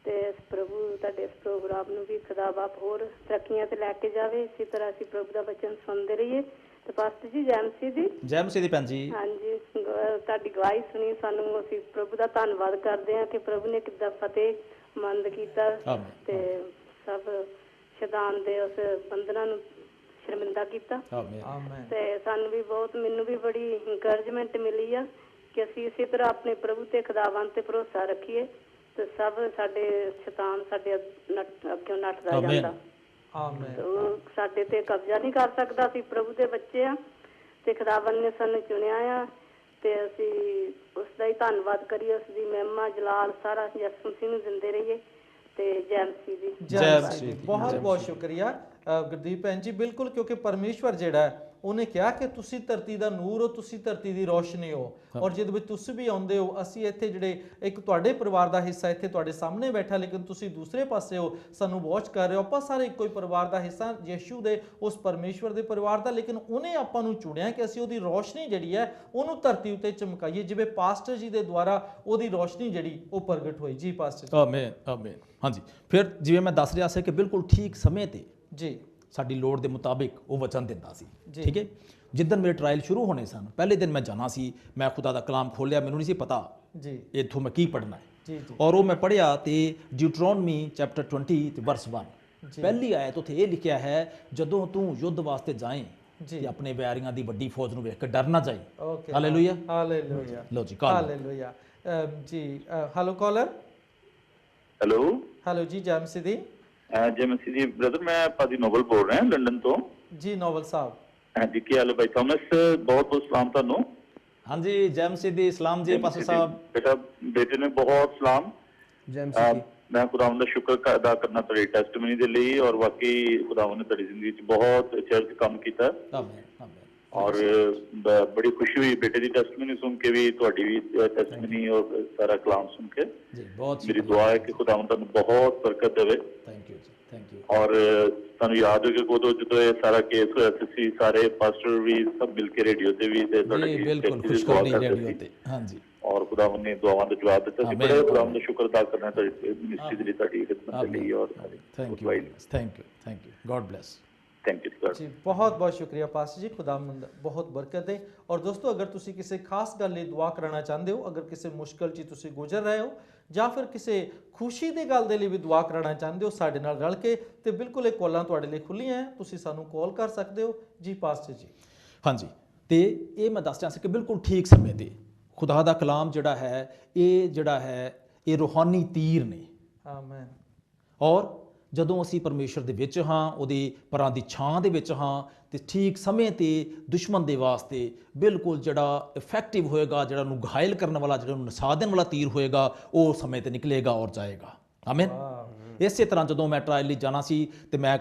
ਤੇ ਪ੍ਰਭੂ ਤੁਹਾਡੇ ਇਸ ਪ੍ਰੋਗਰਾਮ ਨੂੰ ਵੀ ਖੁਦਾ ਬਾਪ ਹੋਰ ਤਰੱਕੀਆਂ ਤੇ ਲੈ ਕੇ ਜਾਵੇ। ਇਸੇ ਤਰ੍ਹਾਂ ਅਸੀਂ ਪ੍ਰਭੂ ਦਾ ਵਚਨ ਸੁਣਦੇ ਰਹੀਏ। ਤੇ ਪਾਸਟਰ ਜੀ ਜੈਮਸੀ ਦੀ। ਜੈਮਸੀ ਦੀ ਭੈਣ ਜੀ। ਹਾਂਜੀ ਤੁਹਾਡੀ ਗਵਾਹੀ ਸੁਣੀ, ਸਾਨੂੰ ਅਸੀਂ ਪ੍ਰਭੂ ਦਾ ਧੰਨਵਾਦ ਕਰਦੇ ਹਾਂ ਕਿ ਪ੍ਰਭੂ ਨੇ ਕਿੱਦਾਂ ਫਤਿਹਮੰਦ ਕੀਤਾ ਆਮੀਨ। ਤੇ ਸਭ ਸ਼ੈਤਾਨ ਦੇ ਉਸ ਬੰਧਨਾਂ ਨੂੰ ਸ਼ਰਮਿੰਦਾ ਕੀਤਾ। ਆਮੀਨ। आमेन ਤੇ ਸਾਨੂੰ ਵੀ ਬਹੁਤ, ਮੈਨੂੰ ਵੀ ਬੜੀ ਇੰਕਰੇਜਮੈਂਟ ਮਿਲੀ ਆ ਕਿ ਅਸੀਂ ਇਸੇ ਤਰ੍ਹਾਂ ਆਪਣੇ ਪ੍ਰਭੂ ਤੇ ਖੁਦਾਵੰਦ ਤੇ ਭਰੋਸਾ ਰੱਖੀਏ ਤੇ ਸਭ ਸਾਡੇ ਸ਼ੈਤਾਨ ਸਾਡੇ ਅੱਗੇ ਨੱਠਦਾ ਆਮੀਨ। ਜਾਂਦਾ। आमेन ਤੇ ਉਹ ਸਾਡੇ ਤੇ ਕਬਜ਼ਾ ਨਹੀਂ ਕਰ ਸਕਦਾ। ਅਸੀਂ ਪ੍ਰਭੂ ਦੇ ਬੱਚੇ ਆ ਤੇ ਖੁਦਾਵੰਦ ਨੇ ਸਾਨੂੰ ਚੁਣਿਆ ਆ ਤੇ ਅਸੀਂ ਉਸ ਦਾ ਹੀ ਧੰਨਵਾਦ ਕਰੀਏ। ਉਸ ਦੀ ਮਹਿਮਾ ਜਲਾਲ ਸਾਰਾ ਯਿਸੂ ਮਸੀਹ ਨੂੰ ਦਿੰਦੇ ਰਹੀਏ। ਤੇ ਜੈਮਸੀ ਦੀ जैमसी दी बहुत बहुत शुक्रिया। ਗੁਰਦੀਪ ਭੈਣ ਜੀ ਬਿਲਕੁਲ, ਕਿਉਂਕਿ ਪਰਮੇਸ਼ਵਰ ਜਿਹੜਾ ਹੈ ਉਹਨੇ ਕਿਹਾ ਕਿ ਤੁਸੀਂ ਧਰਤੀ ਦਾ ਨੂਰ ਹੋ, ਤੁਸੀਂ ਧਰਤੀ ਦੀ ਰੋਸ਼ਨੀ ਹੋ, ਔਰ ਜਿਹਦੇ ਵਿੱਚ ਤੁਸੀਂ ਵੀ ਆਉਂਦੇ ਹੋ। ਅਸੀਂ ਇੱਥੇ ਜਿਹੜੇ ਇੱਕ ਤੁਹਾਡੇ ਪਰਿਵਾਰ ਦਾ ਹਿੱਸਾ ਇੱਥੇ ਤੁਹਾਡੇ ਸਾਹਮਣੇ ਬੈਠਾ, ਲੇਕਿਨ ਤੁਸੀਂ ਦੂਸਰੇ ਪਾਸੇ ਹੋ, ਸਾਨੂੰ ਵਾਚ ਕਰ ਰਹੇ ਹੋ। ਆਪਾਂ ਸਾਰੇ ਇੱਕੋ ਹੀ ਪਰਿਵਾਰ ਦਾ ਹਿੱਸਾ, ਯਿਸੂ ਦੇ ਉਸ ਪਰਮੇਸ਼ਵਰ ਦੇ ਪਰਿਵਾਰ ਦਾ, ਲੇਕਿਨ ਉਹਨੇ ਆਪਾਂ ਨੂੰ ਚੁਣਿਆ ਕਿ ਅਸੀਂ ਉਹਦੀ ਰੋਸ਼ਨੀ ਜਿਹੜੀ ਹੈ ਉਹਨੂੰ ਧਰਤੀ ਉੱਤੇ ਚਮਕਾਈਏ, ਜਿਵੇਂ ਪਾਸਟਰ ਜੀ ਦੇ ਦੁਆਰਾ ਉਹਦੀ ਰੋਸ਼ਨੀ ਜਿਹੜੀ ਉਹ ਪ੍ਰਗਟ ਹੋਈ। ਜੀ ਪਾਸਟਰ ਜੀ। ਆਮੀਨ ਆਮੀਨ। ਹਾਂਜੀ, ਫਿਰ ਜਿਵੇਂ ਮੈਂ ਦੱਸ ਰਿਹਾ ਸੀ ਕਿ ਬਿਲਕੁਲ ਠੀਕ ਸਮੇਂ ਤੇ ਜੀ ਸਾਡੀ ਲੋੜ ਦੇ ਮੁਤਾਬਿਕ ਉਹ ਵਚਨ ਦਿੰਦਾ ਸੀ। ਜੀ। ਠੀਕ ਹੈ, ਜਿੱਦਣ ਮੇਰੇ ਟ੍ਰਾਇਲ ਸ਼ੁਰੂ ਹੋਣੇ ਸਨ, ਪਹਿਲੇ ਦਿਨ ਮੈਂ ਜਾਣਾ ਸੀ, ਮੈਂ ਖੁਦਾ ਦਾ ਕਲਾਮ ਖੋਲ੍ਹਿਆ, ਮੈਨੂੰ ਨਹੀਂ ਸੀ ਪਤਾ ਜੀ ਇੱਥੋਂ ਮੈਂ ਕੀ ਪੜ੍ਹਨਾ ਹੈ। ਜੀ ਜੀ ਔਰ ਉਹ ਮੈਂ ਪੜ੍ਹਿਆ ਤੇ ਡਿਊਟਰੋਨਮੀ ਚੈਪਟਰ 20 ਤੇ ਵਰਸ 1 ਜੀ। ਪਹਿਲੀ ਆਇਤ ਉੱਥੇ ਇਹ ਲਿਖਿਆ ਹੈ, ਜਦੋਂ ਤੂੰ ਯੁੱਧ ਵਾਸਤੇ ਜਾਏ ਜੀ। ਤੇ ਆਪਣੇ ਵੈਰੀਆਂ ਦੀ ਵੱਡੀ ਫੌਜ ਨੂੰ ਵੇਖ ਕੇ ਡਰ ਨਾ ਜਾਏ। ਓਕੇ, ਹਾਲੇਲੂਇਆ ਹਾਲੇਲੂਇਆ, ਲਓ ਜੀ ਕਾਲ। ਹਾਲੇਲੂਇਆ। ਜੀ ਹੈਲੋ ਕਾਲਰ। हेलो जी जय मसीह दी। जय मसीह जी ब्रदर, मैं पादी नोबल बोल रहा हूँ लंदन तो। जी नोबल साहब। हाँ जी, क्या हाल है भाई थॉमस, बहुत बहुत सलाम थानू। हाँ जी जय मसीह दी, सलाम जी पास्टर साहब। बेटा बेटे ने बहुत सलाम। जय मसीह दी। मैं खुदावंद दा शुक्र अदा करना तेरी टेस्टमनी दे लई, और वाकई खुदावंद ने तेरी जिंदगी च बहुत चर्च काम कीता आमीन आमीन। और बड़ी खुशी हुई बेटे की टेस्टमनी सुन के भी, तुहाडी भी टेस्टमनी और सारा कलाम सुन के। जी बहुत मेरी दुआ है कि खुदावंद तुहानू बहुत बरकत देवे। थैंक यू जी, थैंक यू। और ਤੁਹਾਨੂੰ याद हो कि उदों जो ये सारा केस होया सी, सारे पास्टर भी सब मिलके रेडियो ते भी ते जी बिल्कुल खुशखबरी रेडियो ते। हाँ जी। और खुदावंद ने दुआवां दा जवाब दिता सी। आमीन, बड़े आमीन। खुदावंद दा शुक्र अदा करना तेरी मिनिस्ट्री दे लिए, तेरी खिदमत दे लिए, और thank you thank you, God bless. Thank you जी बहुत बहुत शुक्रिया पास्टर जी, खुदावंद बहुत बरकत दे। और दोस्तों अगर तुसी किसी खास गल ਲਈ दुआ कराना चाहते हो, अगर किसी मुश्किल ची तुसी गुजर रहे हो, ਜਾਂ ਫਿਰ ਕਿਸੇ ਖੁਸ਼ੀ ਦੀ ਗੱਲ ਦੇ ਲਈ ਵੀ ਦੁਆ ਕਰਾਉਣਾ ਚਾਹੁੰਦੇ ਹੋ ਸਾਡੇ ਨਾਲ ਰਲ ਕੇ, ਤੇ ਬਿਲਕੁਲ ਇਹ ਕਾਲਾਂ ਤੁਹਾਡੇ ਲਈ ਖੁੱਲੀਆਂ ਹੈ, ਤੁਸੀਂ ਸਾਨੂੰ ਕਾਲ ਕਰ ਸਕਦੇ ਹੋ। ਜੀ ਪਾਸਟਰ ਜੀ। ਹਾਂਜੀ, ਤੇ ਇਹ ਮੈਂ ਦੱਸ ਰਿਹਾ ਸੀ ਕਿ ਬਿਲਕੁਲ ਠੀਕ ਸਮੇਂ ਤੇ ਖੁਦਾ ਦਾ ਕਲਾਮ ਜਿਹੜਾ ਹੈ ਇਹ ਰੂਹਾਨੀ ਤੀਰ ਨੇ। ਆਮੀਨ। ਔਰ ਜਦੋਂ ਅਸੀਂ ਪਰਮੇਸ਼ਰ ਦੇ ਵਿੱਚ ਹਾਂ, ਉਹਦੇ ਪਰਾਂ ਦੀ ਛਾਂ ਦੇ ਵਿੱਚ ਹਾਂ, ਤੇ ਠੀਕ ਸਮੇਂ ਤੇ ਦੁਸ਼ਮਣ ਦੇ ਵਾਸਤੇ ਬਿਲਕੁਲ ਜਿਹੜਾ ਇਫੈਕਟਿਵ ਹੋਏਗਾ, ਜਿਹੜਾ ਉਹਨੂੰ ਘਾਇਲ ਕਰਨ ਵਾਲਾ, ਜਿਹੜਾ ਉਹਨੂੰ ਨਸਾ ਦੇਣ ਵਾਲਾ ਤੀਰ ਹੋਏਗਾ, ਉਹ ਸਮੇਂ ਤੇ ਨਿਕਲੇਗਾ ਔਰ ਜਾਏਗਾ। ਆਮੀਨ। ਇਸੇ ਤਰ੍ਹਾਂ ਜਦੋਂ ਮੈਂ ਟਰਾਇਲ ਲਈ ਜਾਣਾ ਸੀ ਤੇ ਮੈਂ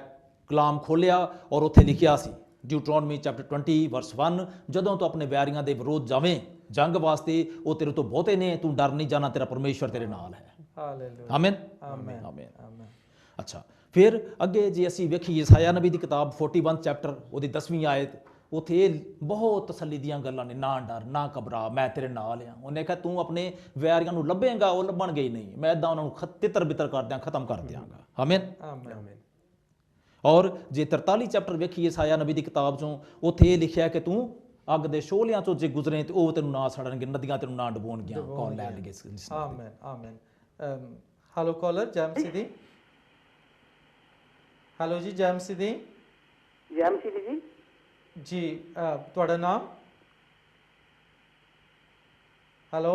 ਕਲਾਮ ਖੋਲ੍ਹਿਆ ਔਰ ਉੱਥੇ ਲਿਖਿਆ ਸੀ ਡਿਊਟਰੋਨਮੀ ਚੈਪਟਰ 20 ਵਰਸ 1, ਜਦੋਂ ਤੂੰ ਆਪਣੇ ਵੈਰੀਆਂ ਦੇ ਵਿਰੋਧ ਜਾਵੇਂ ਜੰਗ ਵਾਸਤੇ, ਉਹ ਤੇਰੇ ਤੋਂ ਬਹੁਤੇ ਨੇ, ਤੂੰ ਡਰ ਨਹੀਂ ਜਾਣਾ, ਤੇਰਾ ਪਰਮੇਸ਼ਰ ਤੇਰੇ ਨਾਲ ਹੈ। ਹਾਲੇਲੂਇਆ। ਆਮੀਨ ਆਮੀਨ ਆਮੀਨ। ਆਮੀਨ। ਅੱਛਾ, ਫਿਰ ਅੱਗੇ ਜੇ ਅਸੀਂ ਵੇਖੀਏ ਯਸਾਇਆ ਨਬੀ ਦੀ ਕਿਤਾਬ 41 ਚੈਪਟਰ ਉਹਦੀ 10ਵੀਂ ਆਇਤ, ਉੱਥੇ ਇਹ ਬਹੁਤ ਤਸੱਲੀ ਦੀਆਂ ਗੱਲਾਂ ਨੇ, ਨਾ ਡਰ ਨਾ ਘਬਰਾ, ਮੈਂ ਤੇਰੇ ਨਾਲ ਆ। ਉਹਨੇ ਕਿਹਾ ਤੂੰ ਆਪਣੇ ਵੈਰੀਆਂ ਨੂੰ ਲੱਭੇਂਗਾ, ਉਹ ਲੱਭਣਗੇ ਹੀ ਨਹੀਂ, ਮੈਂ ਇਦਾਂ ਉਹਨਾਂ ਨੂੰ ਤਿੱਤਰ ਬਿੱਤਰ ਕਰ ਦਿਆਂ, ਖਤਮ ਕਰ ਦਿਆਂਗਾ। ਆਮੀਨ ਆਮੀਨ। ਔਰ ਜੇ 43 ਚੈਪਟਰ ਵੇਖੀਏ ਯਸਾਇਆ ਨਬੀ ਦੀ ਕਿਤਾਬ 'ਚੋਂ, ਉੱਥੇ ਇਹ ਲਿਖਿਆ ਕਿ ਤੂੰ ਅੱਗ ਦੇ ਸ਼ੋਲਿਆਂ 'ਚੋਂ ਜੇ ਗੁਜ਼ਰੇ ਤੇ ਉਹ ਤੈਨੂੰ ਨਾ ਸੜਨਗੇ, ਨਦੀਆਂ ਤੈਨੂੰ ਨਾ ਡੁਬੋਣਗੀਆਂ, ਕੌਣ ਲੈਣਗੇ। ਆਮੀਨ ਆਮੀਨ। ਹੈਲੋ ਕਾਲਰ ਜੈ ਮਸੀਹ ਦੀ। ਹੈਲੋ ਜੀ ਜੈ ਮਸੀਹ ਦੀ। ਜੈ ਮਸੀਹ ਦੀ ਜੀ। ਜੀ ਤੁਹਾਡਾ ਨਾਮ? Hello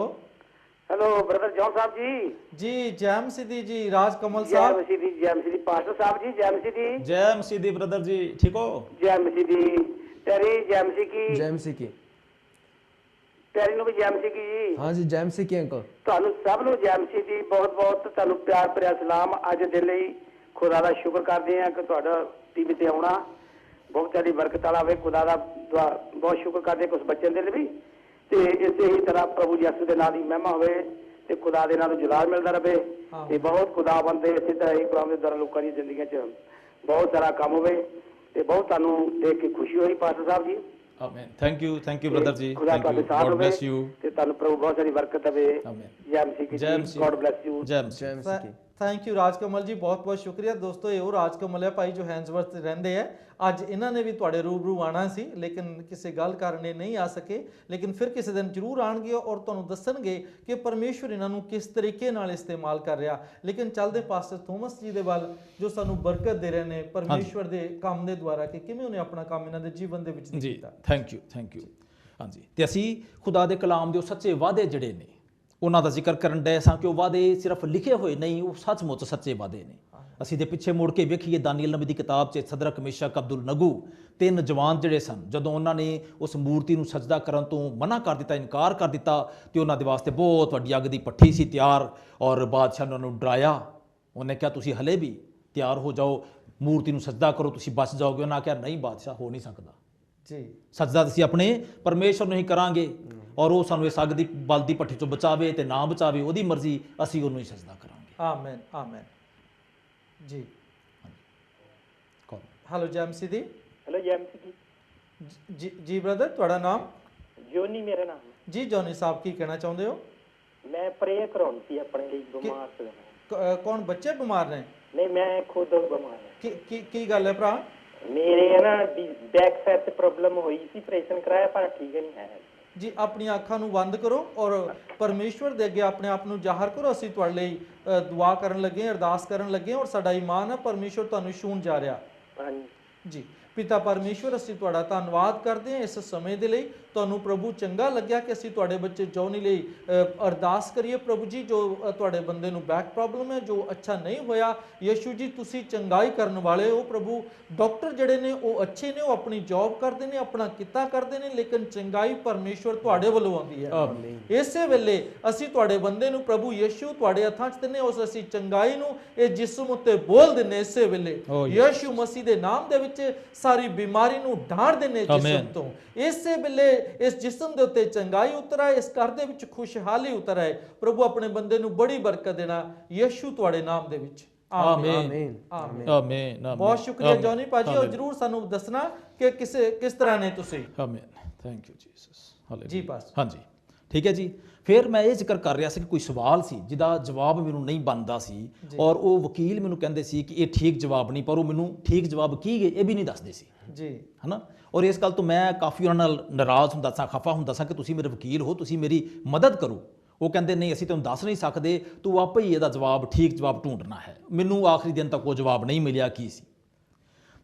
hello brother John Sahib ji. ਜੀ ਜੈ ਮਸੀਹ ਦੀ ਜੀ। ਰਾਜ ਕਮਲ ਜੈ ਸਾਹਿਬ। ਮਸੀਹ ਦੀ, ਜੈ ਮਸੀਹ ਦੀ ਪਾਸਟਰ ਸਾਹਿਬ ਜੀ। ਜੈ ਮਸੀਹ ਦੀ। ਜੈ ਮਸੀਹ ਦੀ ਬ੍ਰਦਰ ਜੀ, ਠੀਕ ਹੋ? ਜੈ ਮਸੀਹ ਦੀ ਟੈਰੀ। ਜੈ ਮਸੀਹ ਕੀ। जय मसीह की। ਟੈਰੀ ਨੂੰ ਵੀ ਜੈ ਮਸੀਹ ਕੀ ਜੀ। हाँ जी जय मसीह की अंकल। ਤੁਹਾਨੂੰ ਸਭ ਨੂੰ ਜੈ ਮਸੀਹ ਦੀ ਬਹੁਤ ਬਹੁਤ ਤੁਹਾਨੂੰ ਪਿਆਰ ਭਰਿਆ ਸਲਾਮ। ਅੱਜ ਦੇ ਲਈ ਖੁਦਾ ਦਾ ਸ਼ੁਕਰ ਕਰਦੇ ਹਾਂ ਕਿ ਤੁਹਾਡਾ ਟੀਵੀ ਤੇ ਆਉਣਾ ਬਹੁਤ ਜ਼ਿਆਦਾ ਬਰਕਤ ਵਾਲਾ ਹੋਵੇ। ਖੁਦਾ ਦਾ ਬਹੁਤ ਸ਼ੁਕਰ ਕਰਦੇ ਕੁਝ ਬੱਚਿਆਂ ਦੇ ਲਈ ਵੀ, ਤੇ ਇਸੇ ਹੀ ਤਰ੍ਹਾਂ ਪ੍ਰਭੂ ਯਿਸੂ ਦੇ ਨਾਂ ਦੀ ਮਹਿਮਾ ਹੋਵੇ ਤੇ ਖੁਦਾ ਦੇ ਨਾਂ ਨੂੰ ਜਲਾਲ ਮਿਲਦਾ ਰਹੇ, ਤੇ ਬਹੁਤ ਖੁਦਾਵੰਦ ਦੇ ਇਸੇ ਤਰ੍ਹਾਂ ਹੀ ਕਲਾਮ ਦੇ ਦੁਆਰਾ ਲੋਕਾਂ ਦੀਆਂ ਜ਼ਿੰਦਗੀਆਂ 'ਚ ਬਹੁਤ ਸਾਰਾ ਕੰਮ ਹੋਵੇ। ਤੇ ਬਹੁਤ ਤੁਹਾਨੂੰ ਦੇਖ ਕੇ ਖੁਸ਼ੀ ਹੋਈ ਪਾਸਟਰ ਸਾਹਿਬ ਜੀ। ਆਮੀਨ। ਥੈਂਕ ਯੂ ਬ੍ਰਦਰ ਜੀ, ਖੁਦਾ ਥੈਂਕ ਤੁਹਾਡੇ ਯੂ, ਸਾਥ ਗॉड ਹੋਵੇ ਬlesਸ ਯੂ। ਤੇ ਤੁਹਾਨੂੰ ਪ੍ਰਭੂ ਬਹੁਤ ਸਾਰੀ ਬਰਕਤ ਦੇਵੇ। ਆਮੀਨ। ਜੈ ਮਸੀਹ ਕੀ। ਜੈ ਮਸੀਹ। God bless you. ਜੈ ਮਸੀਹ। जय मसीह की। ਥੈਂਕ ਯੂ ਰਾਜ ਕਮਲ ਜੀ, ਬਹੁਤ ਬਹੁਤ ਸ਼ੁਕਰੀਆ। ਦੋਸਤੋ ਇਹ ਉਹ ਰਾਜ ਕਮਲ ਹੈ ਭਾਈ ਜੋ ਹੈਂਸਵਰਥ ਰਹਿੰਦੇ ਆ। ਅੱਜ ਇਹਨਾਂ ਨੇ ਵੀ ਤੁਹਾਡੇ ਰੂਬਰੂ ਆਣਾ ਸੀ, ਲੇਕਿਨ ਕਿਸੇ ਗੱਲ ਕਾਰਨ ਇਹ ਨਹੀਂ ਆ ਸਕੇ, ਲੇਕਿਨ ਫਿਰ ਕਿਸੇ ਦਿਨ ਜ਼ਰੂਰ ਆਣਗੇ ਔਰ ਤੁਹਾਨੂੰ ਦੱਸਣਗੇ ਕਿ ਪਰਮੇਸ਼ਵਰ ਇਹਨਾਂ ਨੂੰ ਕਿਸ ਤਰੀਕੇ ਨਾਲ ਇਸਤੇਮਾਲ ਕਰ ਰਿਹਾ। ਲੇਕਿਨ ਚੱਲਦੇ ਪਾਸਟਰ ਥੋਮਸ ਜੀ ਦੇ ਵੱਲ, ਜੋ ਸਾਨੂੰ ਬਰਕਤ ਦੇ ਰਹੇ ਨੇ ਪਰਮੇਸ਼ਵਰ ਦੇ ਕੰਮ ਦੇ ਦੁਆਰਾ, ਕਿ ਕਿਵੇਂ ਉਹਨੇ ਆਪਣਾ ਕੰਮ ਇਹਨਾਂ ਦੇ ਜੀਵਨ ਦੇ ਵਿੱਚ ਜੀ ਕੀਤਾ। Thank you. ਹਾਂਜੀ, ਤੇ ਅਸੀਂ ਖੁਦਾ ਦੇ ਕਲਾਮ ਦੇ ਉਹ ਸੱਚੇ ਵਾਅਦੇ ਜਿਹੜੇ ਨੇ ਉਹਨਾਂ ਦਾ ਜ਼ਿਕਰ ਕਰਨ ਡਏ ਸਾਂ ਕਿ ਉਹ ਵਾਅਦੇ ਸਿਰਫ ਲਿਖੇ ਹੋਏ ਨਹੀਂ, ਉਹ ਸੱਚਮੁੱਚ ਸੱਚੇ ਵਾਅਦੇ ਨੇ। ਅਸੀਂ ਦੇ ਪਿੱਛੇ ਮੁੜ ਕੇ ਵੇਖੀਏ ਦਾਨੀਏਲ ਨਬੀ ਦੀ ਕਿਤਾਬ 'ਚ ਸਦਰਕ, ਮਿਸ਼ਕ, ਅਬਦੁਲ ਨਗੂ, 3 ਜਵਾਨ ਜਿਹੜੇ ਸਨ, ਜਦੋਂ ਉਹਨਾਂ ਨੇ ਉਸ ਮੂਰਤੀ ਨੂੰ ਸਜਦਾ ਕਰਨ ਤੋਂ ਮਨਾ ਕਰ ਦਿੱਤਾ, ਇਨਕਾਰ ਕਰ ਦਿੱਤਾ, ਤੇ ਉਹਨਾਂ ਦੇ ਵਾਸਤੇ ਬਹੁਤ ਵੱਡੀ ਅੱਗ ਦੀ ਭੱਠੀ ਸੀ ਤਿਆਰ, ਔਰ ਬਾਦਸ਼ਾਹ ਨੇ ਉਹਨਾਂ ਨੂੰ ਡਰਾਇਆ। ਉਹਨੇ ਕਿਹਾ ਤੁਸੀਂ ਹਲੇ ਵੀ ਤਿਆਰ ਹੋ ਜਾਓ, ਮੂਰਤੀ ਨੂੰ ਸਜਦਾ ਕਰੋ ਤੁਸੀਂ ਬਚ ਜਾਓਗੇ। ਉਹਨਾਂ ਕਿਹਾ ਨਹੀਂ ਬਾਦਸ਼ਾਹ, ਹੋ ਨਹੀਂ ਸਕਦਾ। ਜੀ ਸਜਦਾ ਅਸੀਂ ਆਪਣੇ ਪਰਮੇਸ਼ਰ ਨੂੰ ਹੀ ਕਰਾਂਗੇ, ਔਰ ਉਹ ਸਾਨੂੰ ਇਸ ਅੱਗ ਦੀ ਬਲਦੀ ਭੱਠੀ ਚੋਂ ਬਚਾਵੇ ਤੇ ਨਾ ਬਚਾਵੇ ਉਹਦੀ ਮਰਜ਼ੀ, ਅਸੀਂ ਉਹਨੂੰ ਹੀ ਸਜਦਾ ਕਰਾਂਗੇ। ਆਮੀਨ ਆਮੀਨ। ਜੀ ਕੌਣ? ਹੈਲੋ ਜੈਮਸੀ ਦੀ। ਹੈਲੋ ਜੈਮਸੀ ਜੀ। ਜੀ ਬ੍ਰਦਰ, ਤੁਹਾਡਾ ਨਾਮ? ਜੋਨੀ ਮੇਰਾ ਨਾਮ ਹੈ ਜੀ ਜੋਨੀ ਸਾਹਿਬ, ਕੀ ਕਹਿਣਾ ਚਾਹੁੰਦੇ ਹੋ? ਮੈਂ ਪ੍ਰੇਅਰ ਕਰਾਉਣੀ ਸੀ ਆਪਣੇ ਲਈ, ਬਿਮਾਰ ਸੀ। ਕੌਣ ਬੱਚੇ ਬਿਮਾਰ ਨੇ? ਨਹੀਂ, ਮੈਂ ਖੁਦ ਬਿਮਾਰ ਹਾਂ। ਕੀ ਗੱਲ ਹੈ ਭਰਾ? ਮੇਰੇ ਹੈ ਨਾ ਬੈਕ ਸਾਈਡ ਤੇ ਪ੍ਰੋਬਲਮ ਹੋਈ ਸੀ, ਆਪਰੇਸ਼ਨ ਕਰਾਇਆ ਪਰ ਠੀਕ ਨਹੀਂ ਹੈ ਜੀ। ਆਪਣੀਆਂ ਅੱਖਾਂ ਨੂੰ ਬੰਦ ਕਰੋ ਔਰ ਪਰਮੇਸ਼ਵਰ ਦੇ ਅੱਗੇ ਆਪਣੇ ਆਪ ਨੂੰ ਜ਼ਾਹਰ ਕਰੋ। ਅਸੀਂ ਤੁਹਾਡੇ ਲਈ ਦੁਆ ਕਰਨ ਲੱਗੇ, ਅਰਦਾਸ ਕਰਨ ਲੱਗੇ, ਔਰ ਸਾਡਾ ਈਮਾਨ ਹੈ ਪਰਮੇਸ਼ਵਰ ਤੁਹਾਨੂੰ ਛੂਹਣ ਜਾ ਰਿਹਾ। ਹਾਂਜੀ ਜੀ ਪਿਤਾ ਪਰਮੇਸ਼ਵਰ, ਅਸੀਂ ਤੁਹਾਡਾ ਧੰਨਵਾਦ ਕਰਦੇ ਹਾਂ ਇਸ ਸਮੇਂ ਦੇ ਲਈ। ਤੁਹਾਨੂੰ ਪ੍ਰਭੂ ਚੰਗਾ ਲੱਗਿਆ ਕਿ ਅਸੀਂ ਤੁਹਾਡੇ ਬੱਚੇ ਜੋਨੀ ਲਈ ਅਰਦਾਸ ਕਰੀਏ। ਪ੍ਰਭੂ ਜੀ, ਜੋ ਤੁਹਾਡੇ ਬੰਦੇ ਨੂੰ ਬੈਕ ਪ੍ਰੋਬਲਮ ਹੈ, ਜੋ ਅੱਛਾ ਨਹੀਂ ਹੋਇਆ, ਯਿਸੂ ਜੀ ਤੁਸੀਂ ਚੰਗਾਈ ਕਰਨ ਵਾਲੇ ਹੋ। ਪ੍ਰਭੂ ਡਾਕਟਰ ਜਿਹੜੇ ਨੇ ਉਹ ਅੱਛੇ ਨੇ, ਉਹ ਆਪਣੀ ਜੌਬ ਕਰਦੇ ਨੇ, ਆਪਣਾ ਕਿੱਤਾ ਕਰਦੇ ਨੇ, ਲੇਕਿਨ ਚੰਗਾਈ ਪਰਮੇਸ਼ਵਰ ਤੁਹਾਡੇ ਵੱਲੋਂ ਆਉਂਦੀ ਹੈ। ਇਸੇ ਵੇਲੇ ਅਸੀਂ ਤੁਹਾਡੇ ਬੰਦੇ ਨੂੰ ਪ੍ਰਭੂ ਯਿਸੂ ਤੁਹਾਡੇ ਹੱਥਾਂ 'ਚ ਦਿੰਦੇ, ਉਸ ਅਸੀਂ ਚੰਗਾਈ ਨੂੰ ਇਹ ਜਿਸਮ ਉੱਤੇ ਬੋਲ ਦਿੰਦੇ। ਇਸੇ ਵੇਲੇ ਯਿਸੂ ਮਸੀਹ ਦੇ ਨਾਮ ਦੇ ਵਿੱਚ ਸਾਰੀ ਬਿਮਾਰੀ ਨੂੰ ਢਾੜ ਦਿੰਦੇ ਜਿਸਮ ਤੋਂ। ਇਸੇ ਵੇਲੇ ਇਸ ਜਿਸਮ ਦੇ ਉੱਤੇ ਚੰਗਾਈ ਉਤਰ ਆਏ, ਇਸ ਘਰ ਦੇ ਵਿੱਚ ਖੁਸ਼ਹਾਲੀ ਉਤਰ ਆਏ। ਪ੍ਰਭੂ ਆਪਣੇ ਬੰਦੇ ਨੂੰ ਬੜੀ ਬਰਕਤ ਦੇਣਾ ਯਿਸੂ ਤੁਹਾਡੇ ਨਾਮ ਦੇ ਵਿੱਚ। ਆਮੀਨ ਆਮੀਨ ਆਮੀਨ। ਬਹੁਤ ਸ਼ੁਕਰੀਆ ਜੋਨੀ ਭਾਜੀ, ਔਰ ਜਰੂਰ ਸਾਨੂੰ ਦੱਸਣਾ ਕਿ ਕਿਸ ਤਰ੍ਹਾਂ ਨੇ ਤੁਸੀਂ। ਆਮੀਨ, ਥੈਂਕ ਯੂ ਜੀਸਸ। ਹਾਲੇਲੂਇਆ ਜੀ ਪਾਸ। ਹਾਂਜੀ ਠੀਕ ਹੈ ਜੀ। ਫਿਰ ਮੈਂ ਇਹ ਜ਼ਿਕਰ ਕਰ ਰਿਹਾ ਸੀ ਕਿ ਕੋਈ ਸਵਾਲ ਸੀ ਜਿਹਦਾ ਜਵਾਬ ਮੈਨੂੰ ਨਹੀਂ ਬਣਦਾ ਸੀ, ਔਰ ਉਹ ਵਕੀਲ ਮੈਨੂੰ ਕਹਿੰਦੇ ਸੀ ਕਿ ਇਹ ਠੀਕ ਜਵਾਬ ਨਹੀਂ, ਪਰ ਉਹ ਮੈਨੂੰ ਠੀਕ ਜਵਾਬ ਕੀ ਗਏ ਇਹ ਵੀ ਨਹੀਂ ਦੱਸਦੇ ਸੀ ਜੀ, ਹੈ ਨਾ। ਔਰ ਇਸ ਗੱਲ ਤੋਂ ਮੈਂ ਕਾਫੀ ਉਹਨਾਂ ਨਾਲ ਨਾਰਾਜ਼ ਹੁੰਦਾ ਸਾਂ, ਖਫਾ ਹੁੰਦਾ ਸਾਂ ਕਿ ਤੁਸੀਂ ਮੇਰੇ ਵਕੀਲ ਹੋ, ਤੁਸੀਂ ਮੇਰੀ ਮਦਦ ਕਰੋ। ਉਹ ਕਹਿੰਦੇ ਨਹੀਂ, ਅਸੀਂ ਤੁਹਾਨੂੰ ਦੱਸ ਨਹੀਂ ਸਕਦੇ, ਤੂੰ ਆਪੇ ਹੀ ਇਹਦਾ ਜਵਾਬ, ਠੀਕ ਜਵਾਬ ਢੂੰਡਣਾ ਹੈ। ਮੈਨੂੰ ਆਖਰੀ ਦਿਨ ਤੱਕ ਉਹ ਜਵਾਬ ਨਹੀਂ ਮਿਲਿਆ ਕੀ ਸੀ।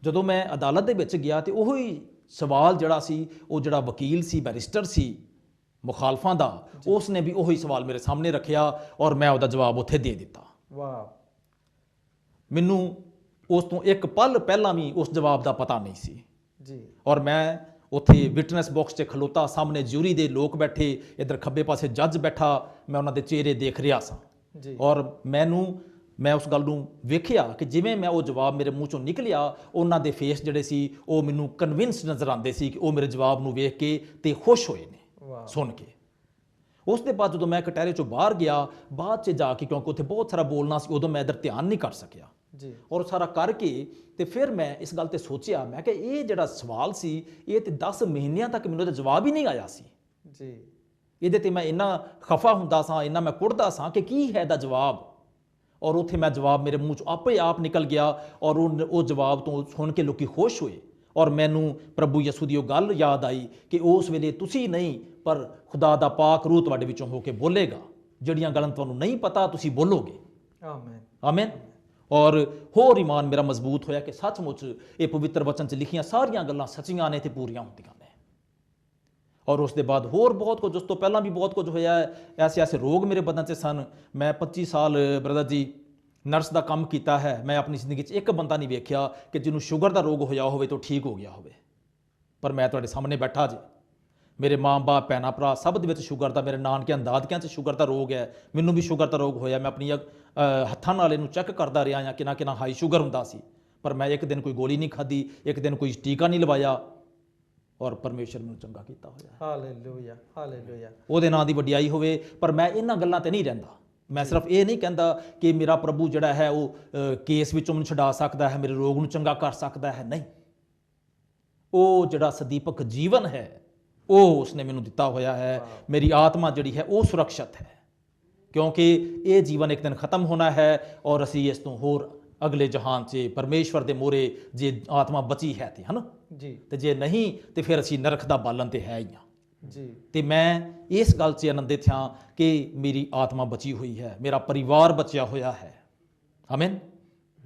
ਜਦੋਂ ਮੈਂ ਅਦਾਲਤ ਦੇ ਵਿੱਚ ਗਿਆ ਤੇ ਉਹੀ ਸਵਾਲ ਜਿਹੜਾ ਸੀ, ਉਹ ਜਿਹੜਾ ਵਕੀਲ ਸੀ, ਬੈਰਿਸਟਰ ਸੀ ਮੁਖਾਲਫਾਂ ਦਾ, ਉਸ ਨੇ ਵੀ ਉਹੀ ਸਵਾਲ ਮੇਰੇ ਸਾਹਮਣੇ ਰੱਖਿਆ ਔਰ ਮੈਂ ਉਹਦਾ ਜਵਾਬ ਉੱਥੇ ਦੇ ਦਿੱਤਾ। ਵਾਹ। ਮੈਨੂੰ ਉਸ ਤੋਂ ਇੱਕ ਪਲ ਪਹਿਲਾਂ ਵੀ ਉਸ ਜਵਾਬ ਦਾ ਪਤਾ ਨਹੀਂ ਸੀ ਜੀ। ਔਰ ਮੈਂ ਉੱਥੇ ਵਿਟਨੈਸ ਬਾਕਸ 'ਚ ਖਲੋਤਾ, ਸਾਹਮਣੇ ਜਿਊਰੀ ਦੇ ਲੋਕ ਬੈਠੇ, ਇੱਧਰ ਖੱਬੇ ਪਾਸੇ ਜੱਜ ਬੈਠਾ, ਮੈਂ ਉਹਨਾਂ ਦੇ ਚਿਹਰੇ ਦੇਖ ਰਿਹਾ ਸਾਂ ਜੀ। ਔਰ ਮੈਂ ਉਸ ਗੱਲ ਨੂੰ ਵੇਖਿਆ ਕਿ ਜਿਵੇਂ ਮੈਂ ਉਹ ਜਵਾਬ ਮੇਰੇ ਮੂੰਹ ਚੋਂ ਨਿਕਲਿਆ, ਉਹਨਾਂ ਦੇ ਫੇਸ ਜਿਹੜੇ ਸੀ ਉਹ ਮੈਨੂੰ ਕਨਵਿੰਸ ਨਜ਼ਰ ਆਉਂਦੇ ਸੀ ਕਿ ਉਹ ਮੇਰੇ ਜਵਾਬ ਨੂੰ ਵੇਖ ਕੇ ਤੇ ਖੁਸ਼ ਹੋਏ ਨੇ ਸੁਣ ਕੇ। ਉਸ ਦੇ ਬਾਅਦ ਜਦੋਂ ਮੈਂ ਕਟਹਿਰੇ ਚੋਂ ਬਾਹਰ ਗਿਆ, ਬਾਅਦ 'ਚ ਜਾ ਕੇ, ਕਿਉਂਕਿ ਉੱਥੇ ਬਹੁਤ ਸਾਰਾ ਬੋਲਣਾ ਸੀ, ਉਦੋਂ ਮੈਂ ਇੱਧਰ ਧਿਆਨ ਨਹੀਂ ਕਰ ਸਕਿਆ ਜੀ। ਔਰ ਸਾਰਾ ਕਰਕੇ ਤੇ ਫਿਰ ਮੈਂ ਇਸ ਗੱਲ ਤੇ ਸੋਚਿਆ, ਮੈਂ ਕਿ ਇਹ ਜਿਹੜਾ ਸਵਾਲ ਸੀ, ਇਹ ਤੇ 10 ਮਹੀਨਿਆਂ ਤੱਕ ਮੈਨੂੰ ਇਹਦਾ ਜਵਾਬ ਹੀ ਨਹੀਂ ਆਇਆ ਸੀ ਜੀ। ਇਹਦੇ ਤੇ ਮੈਂ ਇੰਨਾ ਖਫਾ ਹੁੰਦਾ ਸਾਂ, ਇੰਨਾ ਮੈਂ ਕੁੜਦਾ ਸਾਂ ਕਿ ਕੀ ਹੈ ਇਹਦਾ ਜਵਾਬ। ਔਰ ਉੱਥੇ ਮੈਂ ਜਵਾਬ ਮੇਰੇ ਮੂੰਹ 'ਚੋਂ ਆਪੇ ਆਪ ਨਿਕਲ ਗਿਆ ਔਰ ਉਹ ਜਵਾਬ ਤੋਂ ਸੁਣ ਕੇ ਲੋਕੀ ਖੁਸ਼ ਹੋਏ। ਔਰ ਮੈਨੂੰ ਪ੍ਰਭੂ ਯਿਸੂ ਦੀ ਉਹ ਗੱਲ ਯਾਦ ਆਈ ਕਿ ਉਸ ਵੇਲੇ ਤੁਸੀਂ ਨਹੀਂ, ਪਰ ਖੁਦਾ ਦਾ ਪਾਕ ਰੂਹ ਤੁਹਾਡੇ ਵਿੱਚੋਂ ਹੋ ਕੇ ਬੋਲੇਗਾ। ਜਿਹੜੀਆਂ ਗੱਲਾਂ ਤੁਹਾਨੂੰ ਨਹੀਂ ਪਤਾ ਤੁਸੀਂ ਬੋਲੋਗੇ। ਆਮੀਨ ਆਮੀਨ। ਔਰ ਹੋਰ ਈਮਾਨ ਮੇਰਾ ਮਜ਼ਬੂਤ ਹੋਇਆ ਕਿ ਸੱਚਮੁੱਚ ਇਹ ਪਵਿੱਤਰ ਵਚਨ 'ਚ ਲਿਖੀਆਂ ਸਾਰੀਆਂ ਗੱਲਾਂ ਸੱਚੀਆਂ ਨੇ ਤੇ ਪੂਰੀਆਂ ਹੁੰਦੀਆਂ ਨੇ। ਔਰ ਉਸ ਦੇ ਬਾਅਦ ਹੋਰ ਬਹੁਤ ਕੁਝ, ਉਸ ਤੋਂ ਪਹਿਲਾਂ ਵੀ ਬਹੁਤ ਕੁਝ ਹੋਇਆ ਹੈ। ਐਸੇ ਰੋਗ ਮੇਰੇ ਬਦਨ 'ਚ ਸਨ। ਮੈਂ 25 ਸਾਲ ਬ੍ਰਦਰ ਜੀ ਨਰਸ ਦਾ ਕੰਮ ਕੀਤਾ ਹੈ। ਮੈਂ ਆਪਣੀ ਜ਼ਿੰਦਗੀ 'ਚ ਇੱਕ ਬੰਦਾ ਨਹੀਂ ਵੇਖਿਆ ਕਿ ਜਿਹਨੂੰ ਸ਼ੂਗਰ ਦਾ ਰੋਗ ਹੋਇਆ ਹੋਵੇ ਤਾਂ ਠੀਕ ਹੋ ਗਿਆ ਹੋਵੇ। ਪਰ ਮੈਂ ਤੁਹਾਡੇ ਸਾਹਮਣੇ ਬੈਠਾ ਜੀ, ਮੇਰੇ ਮਾਂ-ਬਾਪ, ਭੈਣਾਂ, ਭਰਾ ਸਭ ਦੇ ਵਿੱਚ ਸ਼ੂਗਰ ਦਾ, ਮੇਰੇ ਨਾਨਕਿਆਂ ਦਾਦਕਿਆਂ 'ਚ ਸ਼ੂਗਰ ਦਾ ਰੋਗ ਹੈ। ਮੈਨੂੰ ਵੀ ਸ਼ੂਗਰ ਦਾ ਰੋਗ ਹੋਇਆ। ਮੈਂ ਆਪਣੀ ਹੱਥਾਂ ਨਾਲ ਇਹਨੂੰ ਚੈੱਕ ਕਰਦਾ ਰਿਹਾ ਜਾਂ ਕਿੰਨਾ ਹਾਈ ਸ਼ੂਗਰ ਹੁੰਦਾ ਸੀ, ਪਰ ਮੈਂ ਇੱਕ ਦਿਨ ਕੋਈ ਗੋਲੀ ਨਹੀਂ ਖਾਧੀ, ਇੱਕ ਦਿਨ ਕੋਈ ਟੀਕਾ ਨਹੀਂ ਲਵਾਇਆ ਔਰ ਪਰਮੇਸ਼ਰ ਮੈਨੂੰ ਚੰਗਾ ਕੀਤਾ ਹੋਇਆ। Hallelujah hallelujah. ਉਹਦੇ ਨਾਂ ਦੀ ਵਡਿਆਈ ਹੋਵੇ। ਪਰ ਮੈਂ ਇਹਨਾਂ ਗੱਲਾਂ ਤੇ ਨਹੀਂ ਰਹਿੰਦਾ। ਮੈਂ ਸਿਰਫ ਇਹ ਨਹੀਂ ਕਹਿੰਦਾ ਕਿ ਮੇਰਾ ਪ੍ਰਭੂ ਜਿਹੜਾ ਹੈ ਉਹ ਕੇਸ ਵਿੱਚੋਂ ਮੈਨੂੰ ਛੁਡਾ ਸਕਦਾ ਹੈ, ਮੇਰੇ ਰੋਗ ਨੂੰ ਚੰਗਾ ਕਰ ਸਕਦਾ ਹੈ। ਨਹੀਂ, ਉਹ ਜਿਹੜਾ ਸਦੀਪਕ ਜੀਵਨ ਹੈ ਉਹ ਉਸਨੇ ਮੈਨੂੰ ਦਿੱਤਾ ਹੋਇਆ ਹੈ। ਮੇਰੀ ਆਤਮਾ ਜਿਹੜੀ ਹੈ ਉਹ ਸੁਰੱਖਿਅਤ ਹੈ, ਕਿਉਂਕਿ ਇਹ ਜੀਵਨ ਇੱਕ ਦਿਨ ਖਤਮ ਹੋਣਾ ਹੈ ਔਰ ਅਸੀਂ ਇਸ ਤੋਂ ਹੋਰ ਅਗਲੇ ਜਹਾਨ 'ਚ ਪਰਮੇਸ਼ਵਰ ਦੇ ਮੂਹਰੇ ਜੇ ਆਤਮਾ ਬਚੀ ਹੈ ਤੇ ਹਨ ਜੀ, ਤੇ ਜੇ ਨਹੀਂ ਤੇ ਫਿਰ ਅਸੀਂ ਨਰਕ ਦਾ ਬਾਲਣ ਤੇ ਹੈ ਹੀ ਹਾਂ ਜੀ। ਤੇ ਮੈਂ ਇਸ ਗੱਲ 'ਚ ਆਨੰਦਿਤ ਹਾਂ ਕਿ ਮੇਰੀ ਆਤਮਾ ਬਚੀ ਹੋਈ ਹੈ, ਮੇਰਾ ਪਰਿਵਾਰ ਬਚਿਆ ਹੋਇਆ ਹੈ। ਆਮੀਨ।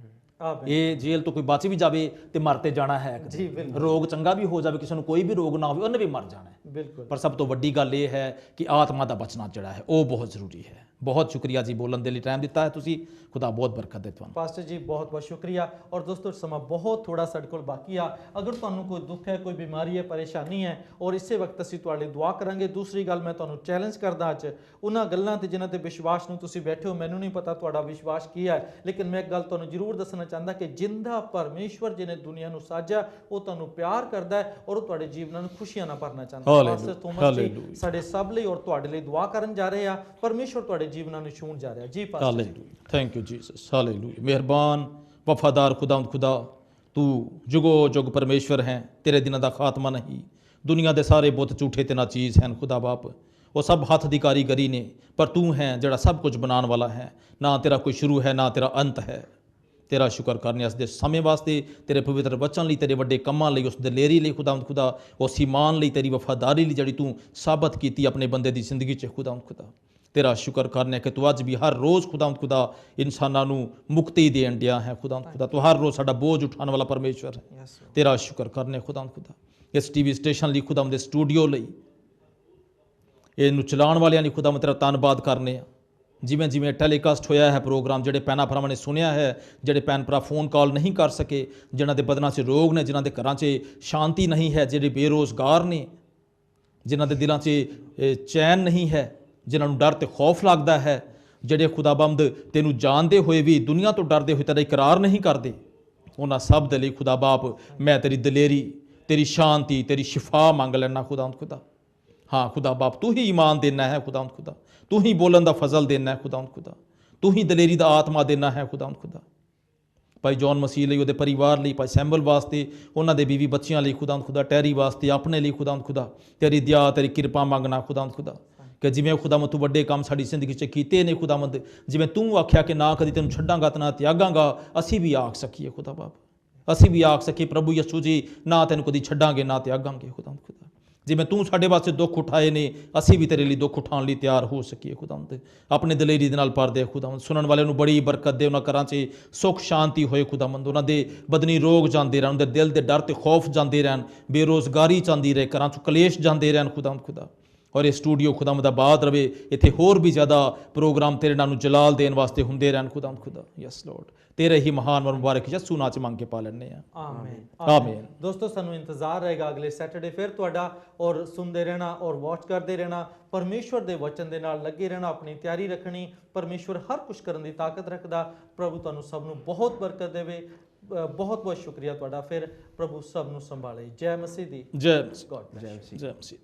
ਇਹ ਜੇਲ੍ਹ ਤੋਂ ਕੋਈ ਬਚ ਵੀ ਜਾਵੇ ਤੇ ਮਰ ਤੇ ਜਾਣਾ ਹੈ। ਜੀ ਬਿਲਕੁਲ। ਰੋਗ ਚੰਗਾ ਵੀ ਹੋ ਜਾਵੇ, ਕਿਸੇ ਨੂੰ ਕੋਈ ਵੀ ਰੋਗ ਨਾ ਹੋਵੇ, ਉਹਨੇ ਵੀ ਮਰ ਜਾਣਾ ਹੈ। ਬਿਲਕੁਲ। ਪਰ ਸਭ ਤੋਂ ਵੱਡੀ ਗੱਲ ਇਹ ਹੈ ਕਿ ਆਤਮਾ ਦਾ ਬਚਣਾ ਜਿਹੜਾ ਹੈ ਉਹ ਬਹੁਤ ਜ਼ਰੂਰੀ ਹੈ। ਬਹੁਤ ਸ਼ੁਕਰੀਆ ਜੀ ਬੋਲਣ ਦੇ ਲਈ ਟਾਈਮ ਦਿੱਤਾ ਹੈ ਤੁਸੀਂ। ਖੁਦਾ ਬਹੁਤ ਬਰਕਤ ਦੇ ਤੁਹਾਨੂੰ। ਪਾਸਟਰ ਜੀ ਬਹੁਤ ਬਹੁਤ ਸ਼ੁਕਰੀਆ। ਔਰ ਦੋਸਤੋ ਸਮਾਂ ਬਹੁਤ ਥੋੜਾ ਸਾਡੇ ਕੋਲ ਬਾਕੀ ਆ। ਅਗਰ ਤੁਹਾਨੂੰ ਕੋਈ ਦੁੱਖ ਹੈ, ਕੋਈ ਬਿਮਾਰੀ ਹੈ, ਪਰੇਸ਼ਾਨੀ ਹੈ, ਔਰ ਇਸੇ ਵਕਤ ਅਸੀਂ ਤੁਹਾਡੇ ਲਈ ਦੁਆ ਕਰਾਂਗੇ। ਦੂਸਰੀ ਗੱਲ ਮੈਂ ਤੁਹਾਨੂੰ ਚੈਲੰਜ ਕਰਦਾ ਅੱਜ ਉਹਨਾਂ ਗੱਲਾਂ ਤੇ ਜਿਨ੍ਹਾਂ ਤੇ ਵਿਸ਼ਵਾਸ ਨੂੰ ਤੁਸੀਂ ਬੈਠੇ ਹੋ। ਮੈਨੂੰ ਨਹੀਂ ਪਤਾ ਤੁਹਾਡਾ ਵਿਸ਼ਵਾਸ ਕੀ ਹੈ, ਲੇਕਿਨ ਮੈਂ ਇੱਕ ਗੱਲ ਤੁਹਾਨੂੰ ਜ਼ਰੂਰ ਦੱਸਣਾ ਚਾਹੁੰਦਾ ਕਿ ਜਿੰਦਾ ਪਰਮੇਸ਼ਵਰ ਜਿਹਨੇ ਦੁਨੀਆ ਨੂੰ ਸਾਜਿਆ ਉਹ ਤੁਹਾਨੂੰ ਪਿਆਰ ਕਰਦਾ ਹੈ ਔਰ ਉਹ ਤੁਹਾਡੇ ਜੀਵਨਾਂ ਨੂੰ ਖੁਸ਼ੀਆਂ ਨਾਲ ਭਰਨਾ ਚਾਹੁੰਦਾ ਹੈ। ਪਾਸਟਰ ਥੋਮਸ ਜੀ ਸਾਡੇ ਸਭ ਲਈ ਔਰ ਤੁਹਾਡੇ ਲਈ ਦੁਆ ਕਰਨ ਜਾ ਰਹੇ ਆ। ਪਰਮੇਸ਼ਵਰ ਤੁਹਾਡੇ ਜੀਵਨਾਂ ਨੂੰ ਛੂਹਣ ਜਾ ਰਿਹਾ। ਜੀ pastor ji. Hallelujah, thank you Jesus, hallelujah. ਮਿਹਰਬਾਨ ਵਫਾਦਾਰ ਖੁਦਾਵੰਦ ਖੁਦਾ, ਤੂੰ ਜੁਗੋ ਜੁਗ ਪਰਮੇਸ਼ਵਰ ਹੈ, ਤੇਰੇ ਦਿਨਾਂ ਦਾ ਖਾਤਮਾ ਨਹੀਂ। ਦੁਨੀਆ ਦੇ ਸਾਰੇ ਬੁੱਤ ਝੂਠੇ ਤੇ ਨਾਚੀਜ਼ ਹਨ ਖੁਦਾ ਬਾਪ, ਉਹ ਸਭ ਹੱਥ ਦੀ ਕਾਰੀਗਰੀ ਨੇ, ਪਰ ਤੂੰ ਹੈ ਜਿਹੜਾ ਸਭ ਕੁਝ ਬਣਾਉਣ ਵਾਲਾ ਹੈ। ਨਾ ਤੇਰਾ ਕੋਈ ਸ਼ੁਰੂ ਹੈ, ਨਾ ਤੇਰਾ ਅੰਤ ਹੈ। ਤੇਰਾ ਸ਼ੁਕਰ ਕਰਨੇ ਇਸ ਦੇ ਸਮੇਂ ਵਾਸਤੇ, ਤੇਰੇ ਪਵਿੱਤਰ ਵਚਨ ਲਈ, ਤੇਰੇ ਵੱਡੇ ਕੰਮਾਂ ਲਈ, ਉਸ ਦਲੇਰੀ ਲਈ ਖੁਦਾਵੰਦ ਖੁਦਾ, ਉਸ ਈਮਾਨ ਲਈ, ਤੇਰੀ ਵਫਾਦਾਰੀ ਲਈ ਜਿਹੜੀ ਤੂੰ ਸਾਬਤ ਕੀਤੀ ਆਪਣੇ ਬੰਦੇ ਦੀ ਜ਼ਿੰਦਗੀ 'ਚ ਖੁਦਾਵੰਦ ਖੁਦਾ। ਤੇਰਾ ਸ਼ੁਕਰ ਕਰਨੇ ਕਿ ਤੂੰ ਅੱਜ ਵੀ ਹਰ ਰੋਜ਼ ਖੁਦਾਵੰਦ ਖੁਦਾ ਇਨਸਾਨਾਂ ਨੂੰ ਮੁਕਤੀ ਦੇਣ ਡਿਆ ਹੈ ਖੁਦਾਵੰਦ ਖੁਦਾ। ਤੂੰ ਹਰ ਰੋਜ਼ ਸਾਡਾ ਬੋਝ ਉਠਾਉਣ ਵਾਲਾ ਪਰਮੇਸ਼ਵਰ ਹੈ। ਤੇਰਾ ਸ਼ੁਕਰ ਕਰਨੇ ਖੁਦਾਵੰਦ ਖੁਦਾ। ਇਸ ਟੀਵੀ ਸਟੇਸ਼ਨ ਲਈ, ਖੁਦਾਵੰਦ ਦੇ ਸਟੂਡੀਓ ਲਈ, ਇਹਨੂੰ ਚਲਾਉਣ ਵਾਲਿਆਂ ਲਈ ਖੁਦਾਵੰਦ ਤੇਰਾ ਧੰਨਵਾਦ ਕਰਨੇ ਆ। ਜਿਵੇਂ ਜਿਵੇਂ ਟੈਲੀਕਾਸਟ ਹੋਇਆ ਹੈ ਪ੍ਰੋਗਰਾਮ, ਜਿਹੜੇ ਭੈਣਾਂ ਭਰਾਵਾਂ ਨੇ ਸੁਣਿਆ ਹੈ, ਜਿਹੜੇ ਭੈਣ ਭਰਾ ਫੋਨ ਕਾਲ ਨਹੀਂ ਕਰ ਸਕੇ, ਜਿਨ੍ਹਾਂ ਦੇ ਬਦਨਾਂ 'ਚ ਰੋਗ ਨੇ, ਜਿਨ੍ਹਾਂ ਦੇ ਘਰਾਂ 'ਚ ਸ਼ਾਂਤੀ ਨਹੀਂ ਹੈ, ਜਿਹੜੇ ਬੇਰੋਜ਼ਗਾਰ ਨੇ, ਜਿਨ੍ਹਾਂ ਦੇ ਦਿਲਾਂ 'ਚ ਚੈਨ ਨਹੀਂ ਹੈ, ਜਿਨ੍ਹਾਂ ਨੂੰ ਡਰ ਤੇ ਖੌਫ ਲੱਗਦਾ ਹੈ, ਜਿਹੜੇ ਖੁਦਾਬੰਦ ਤੈਨੂੰ ਜਾਣਦੇ ਹੋਏ ਵੀ ਦੁਨੀਆ ਤੋਂ ਡਰਦੇ ਹੋਏ ਤੇਰਾ ਇਕਰਾਰ ਨਹੀਂ ਕਰਦੇ, ਉਹਨਾਂ ਸਭ ਦੇ ਲਈ ਖੁਦਾ ਬਾਪ ਮੈਂ ਤੇਰੀ ਦਲੇਰੀ, ਤੇਰੀ ਸ਼ਾਂਤੀ, ਤੇਰੀ ਸ਼ਿਫਾ ਮੰਗ ਲੈਣਾ ਖੁਦਾਵੰਦ ਖੁਦਾ। हाँ खुदा बाप, तू ही ईमान देना है खुदावंद खुदा, तू ही बोलन का फजल देना है खुदावंद खुदा, तू ही दलेरी का आत्मा देना है खुदावंद खुदा। भाई जॉन मसीह ਲਈ, ਉਹਦੇ ਪਰਿਵਾਰ ਲਈ, ਭਾਈ ਸੈਂਬਲ ਵਾਸਤੇ, ਉਹਨਾਂ ਦੇ ਬੀਵੀ ਬੱਚਿਆਂ ਲਈ ਖੁਦਾਵੰਦ ਖੁਦਾ, ਟੈਰੀ ਵਾਸਤੇ, ਆਪਣੇ ਲਈ ਖੁਦਾਵੰਦ ਖੁਦਾ ਤੇਰੀ ਦਇਆ, ਤੇਰੀ ਕਿਰਪਾ ਮੰਗਣਾ ਖੁਦਾਵੰਦ ਖੁਦਾ ਕਿ ਜਿਵੇਂ ਖੁਦਾਵੰਦ ਤੂੰ ਵੱਡੇ ਕੰਮ ਸਾਡੀ ਜ਼ਿੰਦਗੀ 'ਚ ਕੀਤੇ ਨੇ ਖੁਦਾਵੰਦ, ਜਿਵੇਂ ਤੂੰ ਆਖਿਆ ਕਿ ਨਾ ਕਦੀ ਤੈਨੂੰ ਛੱਡਾਂਗਾ ਤੇ ਨਾ ਤਿਆਗਾਂਗਾ, ਅਸੀਂ ਵੀ ਆਖ ਸਕੀਏ ਖੁਦਾ ਬਾਪ, ਅਸੀਂ ਵੀ ਆਖ ਸਕੀਏ ਪ੍ਰਭੂ ਯਿਸੂ ਜੀ ਨਾ ਤੈਨੂੰ ਕਦੀ ਛੱਡਾਂਗੇ ਨਾ ਤਿਆਗਾਂਗੇ ਖੁਦਾਵੰਦ ਖੁਦਾ। ਜਿਵੇਂ ਤੂੰ ਸਾਡੇ ਵਾਸਤੇ ਦੁੱਖ ਉਠਾਏ ਨੇ, ਅਸੀਂ ਵੀ ਤੇਰੇ ਲਈ ਦੁੱਖ ਉਠਾਉਣ ਲਈ ਤਿਆਰ ਹੋ ਸਕੀਏ ਖੁਦਾਵੰਦ। ਆਪਣੇ ਦਲੇਰੀ ਦੇ ਨਾਲ ਭਰ ਦੇ ਖੁਦਾਵੰਦ, ਸੁਣਨ ਵਾਲਿਆਂ ਨੂੰ ਬੜੀ ਬਰਕਤ ਦੇ, ਉਹਨਾਂ ਘਰਾਂ 'ਚ ਸੁੱਖ ਸ਼ਾਂਤੀ ਹੋਏ ਖੁਦਾਵੰਦ, ਉਹਨਾਂ ਦੇ ਬਦਨੀ ਰੋਗ ਜਾਂਦੇ ਰਹਿਣ, ਉਹਨਾਂ ਦੇ ਦਿਲ ਦੇ ਡਰ ਤੇ ਖੌਫ ਜਾਂਦੇ ਰਹਿਣ, ਬੇਰੋਜ਼ਗਾਰੀ ਜਾਂਦੀ ਰਹੇ, ਘਰਾਂ 'ਚੋਂ ਕਲੇਸ਼ ਜਾਂਦੇ ਰਹਿਣ ਖੁਦਾਵੰਦ ਖੁਦਾ। ਔਰ ਇਹ ਸਟੂਡੀਓ ਖੁਦਾਵੰਦ ਆਬਾਦ ਰਵੇ, ਇੱਥੇ ਹੋਰ ਵੀ ਜ਼ਿਆਦਾ ਪ੍ਰੋਗਰਾਮ ਤੇਰੇ ਨਾਂ ਨੂੰ ਜਲਾਲ ਦੇਣ ਵਾਸਤੇ ਹੁੰਦੇ ਰਹਿਣ ਖੁਦਾਵੰਦ ਖੁਦਾ। ਯੈਸ ਲੋਰਡ, ਤੇਰੇ ਹੀ ਮਹਾਨ ਔਰ ਮੁਬਾਰਕ ਯਿਸੂ ਨਾਂ 'ਚ ਮੰਗ ਕੇ ਪਾ ਲੈਂਦੇ ਆ, ਆਮੀਨ ਆਮੀਨ। ਦੋਸਤੋ ਸਾਨੂੰ ਇੰਤਜ਼ਾਰ ਰਹੇਗਾ ਅਗਲੇ ਸੈਟਰਡੇ ਫਿਰ ਤੁਹਾਡਾ, ਔਰ ਸੁਣਦੇ ਰਹਿਣਾ ਔਰ ਵਾਚ ਕਰਦੇ ਰਹਿਣਾ, ਪਰਮੇਸ਼ਵਰ ਦੇ ਵਚਨ ਦੇ ਨਾਲ ਲੱਗੇ ਰਹਿਣਾ, ਆਪਣੀ ਤਿਆਰੀ ਰੱਖਣੀ। ਪਰਮੇਸ਼ਵਰ ਹਰ ਕੁਝ ਕਰਨ ਦੀ ਤਾਕਤ ਰੱਖਦਾ। ਪ੍ਰਭੂ ਤੁਹਾਨੂੰ ਸਭ ਨੂੰ ਬਹੁਤ ਬਰਕਤ ਦੇਵੇ। ਬਹੁਤ ਬਹੁਤ ਸ਼ੁਕਰੀਆ ਤੁਹਾਡਾ। ਫਿਰ ਪ੍ਰਭੂ ਸਭ ਨੂੰ ਸੰਭਾਲੇ। ਜੈ ਮਸੀਹ ਦੀ। ਜੈ ਮਸੀਹ, ਗॉड ਜੈ ਮਸੀਹ।